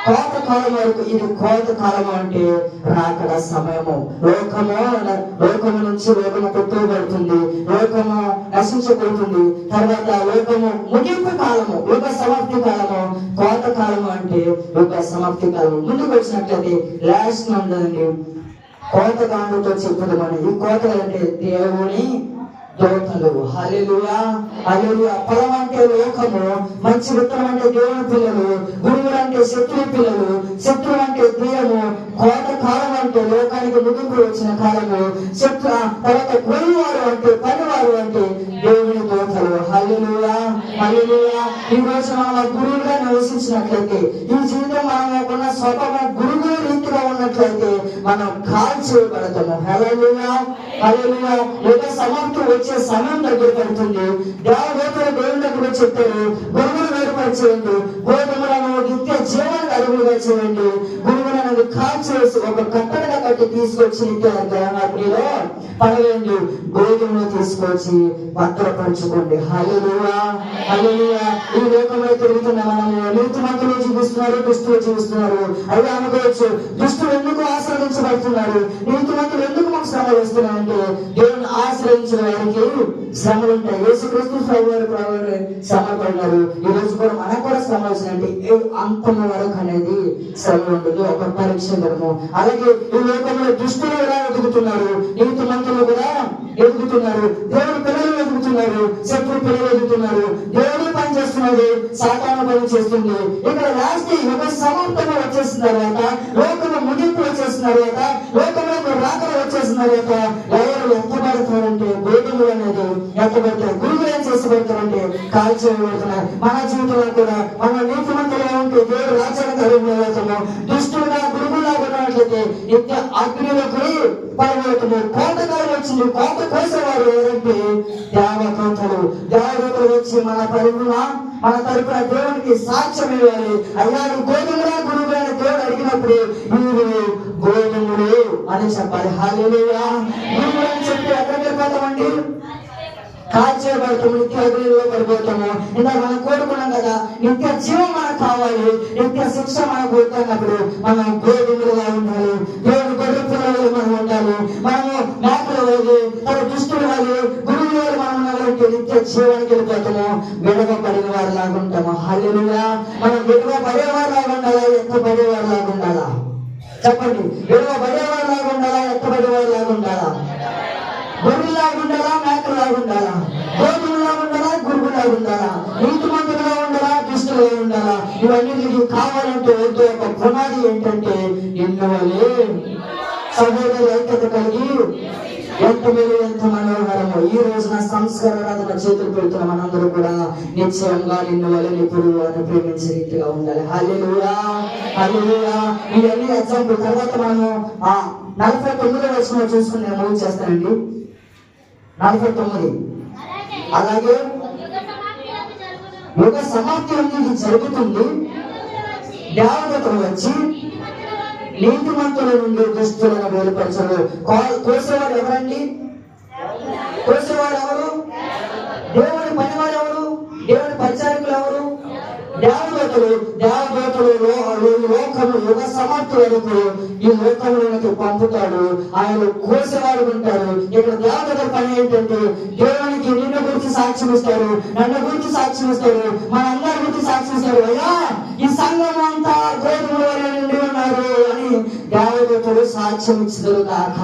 కోతకాలం వరకు. ఇది కోతకాలము అంటే రాకడ సమయము. లోకము నుంచి లోకము కొట్టుబడుతుంది, లోకము నశించబడుతుంది. తర్వాత లోకము ముగింపు కాలము, యుగ సమాప్తి కాలము. కోతకాలము అంటే యుగ సమాప్తి కాలము. ముందుకు వచ్చినట్లయితే లాస్ట్ ఉందండి, కోతగాండుతో చెప్పుదు మనం. ఈ కోతలు అంటే దేవుని దోతలు. హల్లెలూయా, హల్లెలూయా. పొలం అంటే లోకము, మంచి విత్తనం అంటే దేవుని పిల్లలు, గురువులు అంటే శత్రువు పిల్లలు, శత్రువు అంటే దెయ్యము. కోత కాలం అంటే లోకానికి ముగింపు వచ్చిన కాలము. తర్వాత గురువారు అంటే పనివారు అంటే దేవుని దోతలు. హల్లెలూయా, హల్లెలూయా. ఈ రోజు మనం గురువుగా నివసించినట్లయితే, ఈ జీవితం మనకున్న స్వభావం గురువుల రీతిగా ఉన్నట్లయితే మనం కాల్చేయబడతాము. హల్లెలూయా, హల్లెలూయా. యుగ సమాప్తి వచ్చే సమయం దగ్గర పడుతుంది. దేవదూతలు దేవుని దగ్గర చెప్పారు, గురువులు వేరుపరిచేయండి, గోధుమలను నిత్య జీవన అడుగులుగా చేయండి, గురువులను కాల్చేసి ఒక కట్టడగా కట్టి తీసుకొచ్చి నిత్య అగ్నిలో పడవేయండి, గోధుమలు తీసుకొచ్చి భద్రపరచుకోండి. హల్లెలూయా, హల్లెలూయా. ఈ లోకంలో తిరుగుతున్న మనము నీతిమంతులు జీవిస్తున్నారు, దుష్టులు జీవిస్తున్నారు. అవి అనుకోవచ్చు, దుష్టులు ఎందుకు ఆశ్రయించబడుతున్నారు, నీతిమంతులు ఎందుకు మాకు శ్రమలు వస్తున్నాయంటే దేవుని ఆశ్రయించిన వారికి శ్రమలు ఉంటాయి. యేసుక్రీస్తు శ్రమ పడినారు. ఈ రోజు కూడా మనకు కూడా శ్రమ వచ్చినట్టు అంతమ వరకు అనేది శ్రమ ఉండదు, ఒక పరీక్ష ధర్మం. అలాగే ఈ లోకంలో దుష్టులు కూడా ఎదుగుతున్నారు, నీతిమంతులు కూడా ఎదుగుతున్నారు, దేవుని పిల్లలు ఎదుగుతున్నారు, శత్రు పిల్లలు ఎదుగుతున్నారు. దేవుడు పని చేస్తున్నాడు, సాతాను పని చేస్తుంది. ఇక్కడ లాస్ట్ యుగ సమాప్తం వచ్చేసిన తర్వాత, లోకము ముగింపు వచ్చేసిన తర్వాత, లోకంలో రాకలు వచ్చేసిన తర్వాత ఎవరు ఎత్తబడతారంటే గోధుమలు అనేది ఎత్తబడతారు. గురువులు ఏం చేసి పెడతారంటే కాల్చేయబడుతున్నారు. మన జీవితంలో కూడా మన నీతిమంతులుగా ఉంటే దేవుడు రాజ్యానికి అడుగుతాము. దుష్టులుగా గురువులా ఉన్నట్లయితే నిత్య అగ్నిలోకి పడబోతుంది. కోతకాలం వచ్చింది. కోత కోసేవారు ఎవరంటే దేవదూతలు వచ్చి మన తరపున దేవునికి సాక్ష్యం ఇవ్వాలి. అయ్యా గోధుమలా గురువులైన దేవుడు అడిగినప్పుడు వీరు గోధుమలు అని చెప్పాలి. హల్లెలూయా. గురువులు అని చెప్పి ఎక్కడికి వెళ్ళిపోతామండి? కాల్చేయబడతాము, నిత్య అగ్నిలో పడిపోతాము. ఇలా మనం కోరుకున్నాం కదా, నిత్య జీవం మనకు కావాలి, నిత్య శిక్ష మనకు వద్దన్నప్పుడు మనం గోధుమలుగా ఉండాలి, దేవుడు గొర్రె పిల్లలు మనం ఉండాలి, మనము మేకలు వాళ్ళు తన దుష్టులు వాళ్ళు గురువులు వాళ్ళు మనం ఉన్నారంటే నిత్య జీవానికి వెళ్ళిపోతాము, విడవబడిన వారి లాగా ఉంటాము. హల్లెలూయా. మనం విడవబడేవారి లాగా ఉండాలా, ఎత్తబడేవారి లాగా ఉండాలా? చెప్పండి, విడవబడేవారి లాగా ఉండాలా, ఎత్తబడేవారి లాగా ఉండాలా? గొర్రెలాగా ఉండాలా, మేకలాగా ఉండాలా? గోధుమలాగా ఉండాలా, గురుగులాగా ఉండాలా? నీతిమంతులుగా ఉండాలా, దుష్టులుగా ఉండాలా? ఇవన్నీ కావాలంటే ఒక పునాది ఏంటంటే ఎన్నవలే సహోదరు ఐక్యత కలిగి ఎంత మేలు ఎంత మనోహరము. ఈ రోజున సంస్కారాధన చేతులు పెడుతున్న మనందరూ కూడా నిశ్చయంగా నిన్ను వల్ల ఇప్పుడు అని ప్రేమించే రీతిగా ఉండాలి. హల్లెలూయా, హల్లెలూయా. ఇవన్నీ ఎగ్జాంపుల్. తర్వాత మనము 49వ వచనం చూసుకుని నేను మూవ్ చేస్తానండి. 49. అలాగే యుగ సమాప్తి అనేది జరుగుతుంది, దేవదూతలు వచ్చి నీతిమంతుల నుండి దుష్టులను వేలుపరచరు. కోసేవాడు ఎవరండి? కోసేవాడు ఎవరు? దేవుడి పనివాడు ఎవరు? దేవుడి పరిచారకులు ఎవరు? దేవదూతలు. దేవదూతలు లోకము యుగ సమాప్తి వరకు ఈ లోకంలోనికి పంపుతాడు, ఆయన కోసేవాడు ఉంటారు. ఇక్కడ దేవదూతల పని ఏంటంటే దేవునికి నిన్ను గురించి సాక్ష్యం ఇస్తారు, నన్ను గురించి సాక్ష్యం ఇస్తారు, మన అందరి గురించి సాక్ష్యం ఇస్తారు. అయ్యా ఈ సంఘం అంతా గోధుమ నిండి ఉన్నారు అని దేవదూతలు సాక్ష్యం ఇచ్చారు కాక.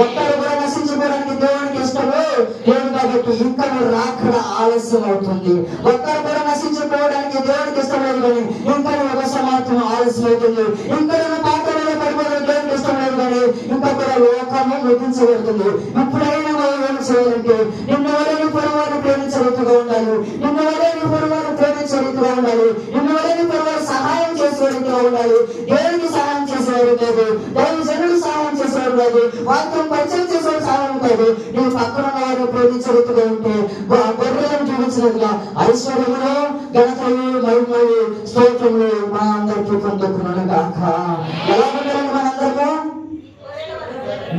ఒక్కరు కూడా నశించుకోవడానికి దేవునికి ఇష్టము లేదు కాబట్టి ఇంకా రాకడ ఆలస్యం అవుతుంది. ఒక్కరు కూడా నశించుకోవడానికి దేవునికి ఇష్టం లేదు కానీ ఇంకా ఒక సమాప్తం ఆలస్యం అవుతుంది. ఇంకా పాత్రలో పడిపోవడం దేవునికి ఇష్టం లేదు కానీ ఇంకా కూడా లోకము ముగించబడుతుంది. ఇప్పుడైనా మనం ఏం చేయాలంటే నిన్ను వలని పొరవారు ప్రేమించే రీతిగా ఉండాలి, నిన్ను వలని పొరవారు ప్రేమించే రీతిగా ఉండాలి, నిన్ను వలని పొరవారు సహాయం చేసే రీతిగా ఉండాలి. దేవునికి సహాయం చేసేవాడు కాదు, దైవ జనుడు సహాయం చేసేవాడు కాదు, వాక్యం పరిచయం చేసేవాడు సహాయం కాదు. నేను పక్కన వారిని ప్రేమించే రీతిగా ఉంటే గొర్రెలను జీవించినట్టుగా ఐశ్వర్యములు ఘనతలు మహిమలు స్తోత్రములు మా అందరికీ పొందుకున్నాను కాక. ఎలా ఉండాలండి మనందరము?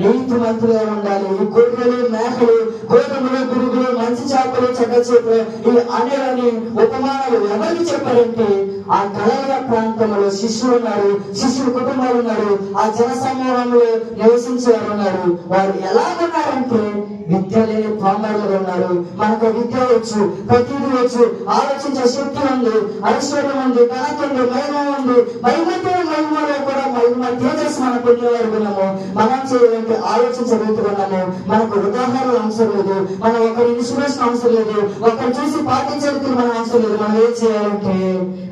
నీతిమంతులుగా ఉండాలి. ఈ గొర్రెలు మేకలు గోధుమలు గురుగులు మంచి చేపలు చెడ్డ చేపలు ఇవి అనేవని ఉపమానాలు ఎవరికి చెప్పారంటే ఆ గలలియ ప్రాంతంలో శిష్యులు ఉన్నారు, శిష్యుల కుటుంబాలు ఉన్నారు, ఆ జన సమూహంలో నివసించేవారు ఉన్నారు. వారు ఎలా ఉన్నారంటే విద్య లేని పాంబరులుగా ఉన్నారు. మనకు విద్య వచ్చు, ప్రతిదీ వచ్చు, ఆలోచించే శక్తి ఉంది, ఐశ్వర్యం ఉంది, ఘనత ఉంది, మహిమ ఉంది. మహిమతో మహిమలో కూడా మహిమ తేజస్సు మనం పొందేవారు ఉన్నాము. మనం చేయాలంటే ఆలోచించే రీతిగా ఉన్నాము. మనకు ఉదాహరణలు అవసరం లేదు, మనం ఒకరి ఇన్స్పిరేషన్ అవసరం లేదు, ఒకరు చూసి పాటించే రీతికి మనం అవసరం లేదు. మనం ఏం చేయాలంటే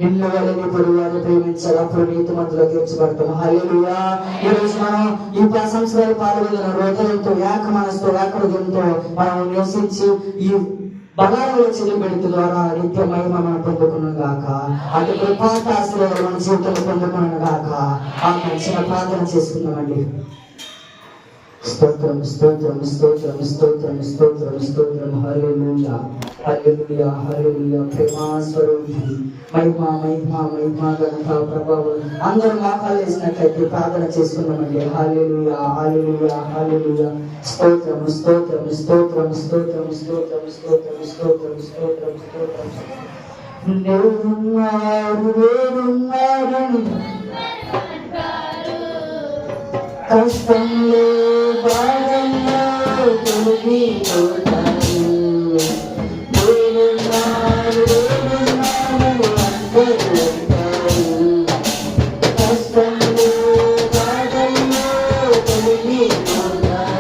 నిన్ను వాళ్ళని పొరుగువారిని ప్రేమించాలి, అప్పుడు నీతిమంతులు తీర్చబడతాము. హల్లెలూయా. ఈ రోజు మనం ఈ సంవత్సరాలు పాల్గొన్న హృదయంతో ఏక మనసుతో ఏక హృదయంతో మనం నివసించి ఈ బలాలలో చెల్లిబెడుతు ద్వారా నిత్య మహిమ మనం పొందుకున్నాం గాక. అటు కృపాత ఆశీర్వాదాలు మన జీవితంలో పొందుకున్నాం గాక. ఆ మంచిగా ప్రార్థన చేసుకుందామండి. స్తోత్రం స్తోత్రం స్తోత్రం స్తోత్రం స్తోత్రం స్తోత్రం. హల్లెలూయా హల్లెలూయా హల్లెలూయా. ప్రేమ స్వరూపి మహిమ మహిమ మహిమ ఘనత ప్రభావం అందరూ మోకాలు వేసినట్లయితే ప్రార్థన చేసుకున్నామండి. హల్లెలూయా హల్లెలూయా హల్లెలూయా. స్తోత్రం స్తోత్రం స్తోత్రం స్తోత్రం స్తోత్రం స్తోత్రం స్తోత్రం స్తోత్రం స్తోత్రం. దేవుడున్నాడు దేవుడున్నాడని కష్టంలో బాధల్లో తొలగిపోతాడు. దేవుడున్నాడు దేవుడున్నాడు అందరూ అంటారు. కష్టంలో బాధల్లో తొలగిపోతాడు.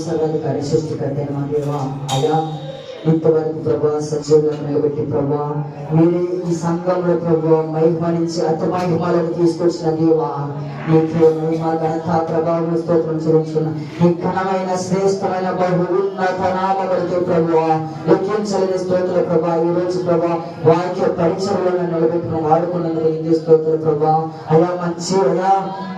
సర్వాధికారి సృష్టికర్త మా దేవా, అయా ఇంతవరకు ప్రభా సజీవంగా నిలబెట్టి ప్రభా మీరే ఈ సంఘంలో ప్రభా మహిమ నుంచి అతి మహిమలను తీసుకొచ్చిన దేవా నీకే మహిమ ఘనత ప్రభావం స్తోత్రం చెల్లించుకున్న ఈ ఘనమైన శ్రేష్టమైన బహు ఉన్నత నామములతో ప్రభువా లెక్కించలేని స్తోత్ర ప్రభా ఈ రోజు ప్రభా వాక్య పరిచయలను నిలబెట్టుకుని వాడుకున్నందుకు ఇంటి స్తోత్ర ప్రభా అయ్యా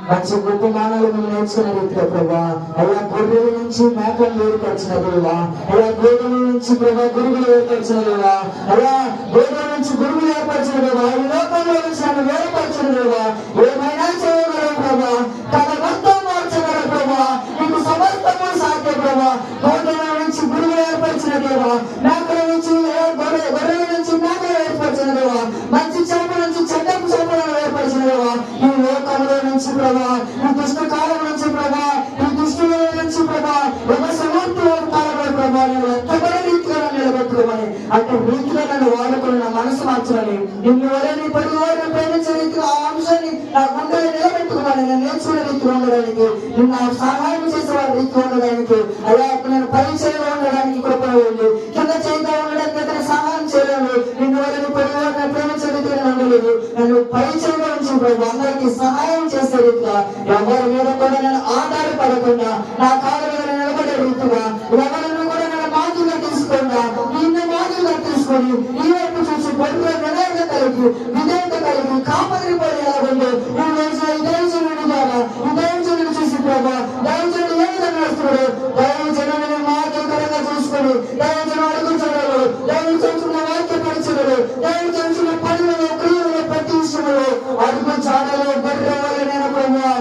మంచి గొప్ప మానవులను నేర్చుకున్న రీతిలో ప్రభా అయ్యా గొర్రెల నుంచి మేకలు ఏర్పరిచిన దేవా అయ్యా గోధుల నుంచి ప్రభా గురుగులు ఏర్పరిచిన దేవా అయ్యా గోధుల నుంచి గురుగులు ఏర్పరిచిన దేవా ఈ లోకంలో నుంచి నన్ను ఏర్పరిచిన దేవా ఏమైనా చేయగలరు ప్రభా తన మొత్తం మార్చగల ప్రభా నీకు సమస్తము సాధ్య ప్రభా గోధుల నుంచి గురుగులు ఏర్పరిచిన దేవా మేకల నుంచి గొర్రెల నుంచి మేకలు ఏర్పరిచిన దేవా మంచి చేపల నుంచి చెడ్డపు చేపలను ఏర్పరిచిన దేవా ఈ లోకంలో నుంచి ప్రభా ఈ దుష్ట కాలం నుంచి ప్రభా ఈ దుష్టుల నుంచి ప్రభా ఒక సమర్థ కాలంలో ప్రభా నేను ఎత్తబడే రీతిగా నిలబెట్టుకోమని అటు రీతిగా నన్ను వాడుకుని నా మనసు మార్చాలని నిన్ను వల్ల నీ పడి వారిని ప్రేమించే రీతిగా ఆ అంశాన్ని నా గుండెలు నిలబెట్టుకోమని నేను నేర్చుకునే రీతిలో ఉండడానికి నిన్ను సహాయం చేసేవారి రీతిలో ఉండడానికి అలా నేను పరిచయంలో ఉండడానికి కృపణ ఉంది కింద చేతిగా ఉండడానికి అతను సహాయం చేయలేను నిన్ను వల్ల నీ పడి వారిని ప్రేమించే రీతిగా ఉండలేదు నన్ను పరిచయంలో ఉంచి ప్రభు అందరికీ సహాయం చేసే రీతిగా ఎవరి మీద కూడా నేను ఆధారపడకుండా నా కాళ్ళ మీద నిలబడే రీతిగా ఎవరిని కూడా నేను మాదిరిగా తీసుకుండా నిన్ను మాదిరిగా తీసుకొని ఈ వైపు చూసి గొప్ప వినయత కలిగి విధేయత కలిగి కాపరి పడేలాగుండే ఈ రోజు ఈ దైవజనుడి ద్వారా ఈ దైవజనుడిని చూసి ప్రభా దైవజనుడు ఏ విధంగా వస్తున్నాడు దైవజనుడిని మార్గకరంగా చూసుకొని దైవజను అడుగుతున్నాడు దైవజనుడు వాక్య పరిచయలు దైవజనుడు పనులను క్రియలు ప్రతి విషయంలో అడుగు చాడలు బర్రె వల్ల నేను ప్రభా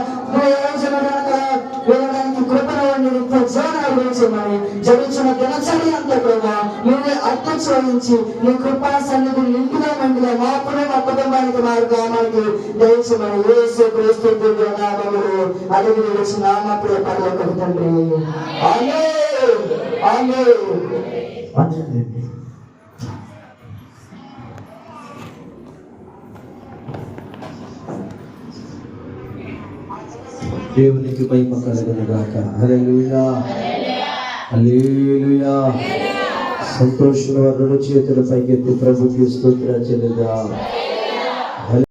వెళ్ళడానికి కృపణ జీవనాలు జరుగుతున్న దినచర్య అంతా ప్రభా మీరే అర్థం వహించి నీ కృపా సన్నిధిని నిండుగా మండిగా మాపునే మా కుటుంబానికి మా గ్రామానికి దయచేమని యేసు క్రీస్తు నామములో అడిగి వచ్చిన నామప్పుడే పరలోక తండ్రి ఆమేన్ ఆమేన్. దేవునికి మహిమ కలుగును గాక. హల్లెలూయా హల్లెలూయా. సంతోషంగా రెండు చేతుల పైకెత్తి ప్రభుకి స్తోత్రం చెల్లిద్దాం.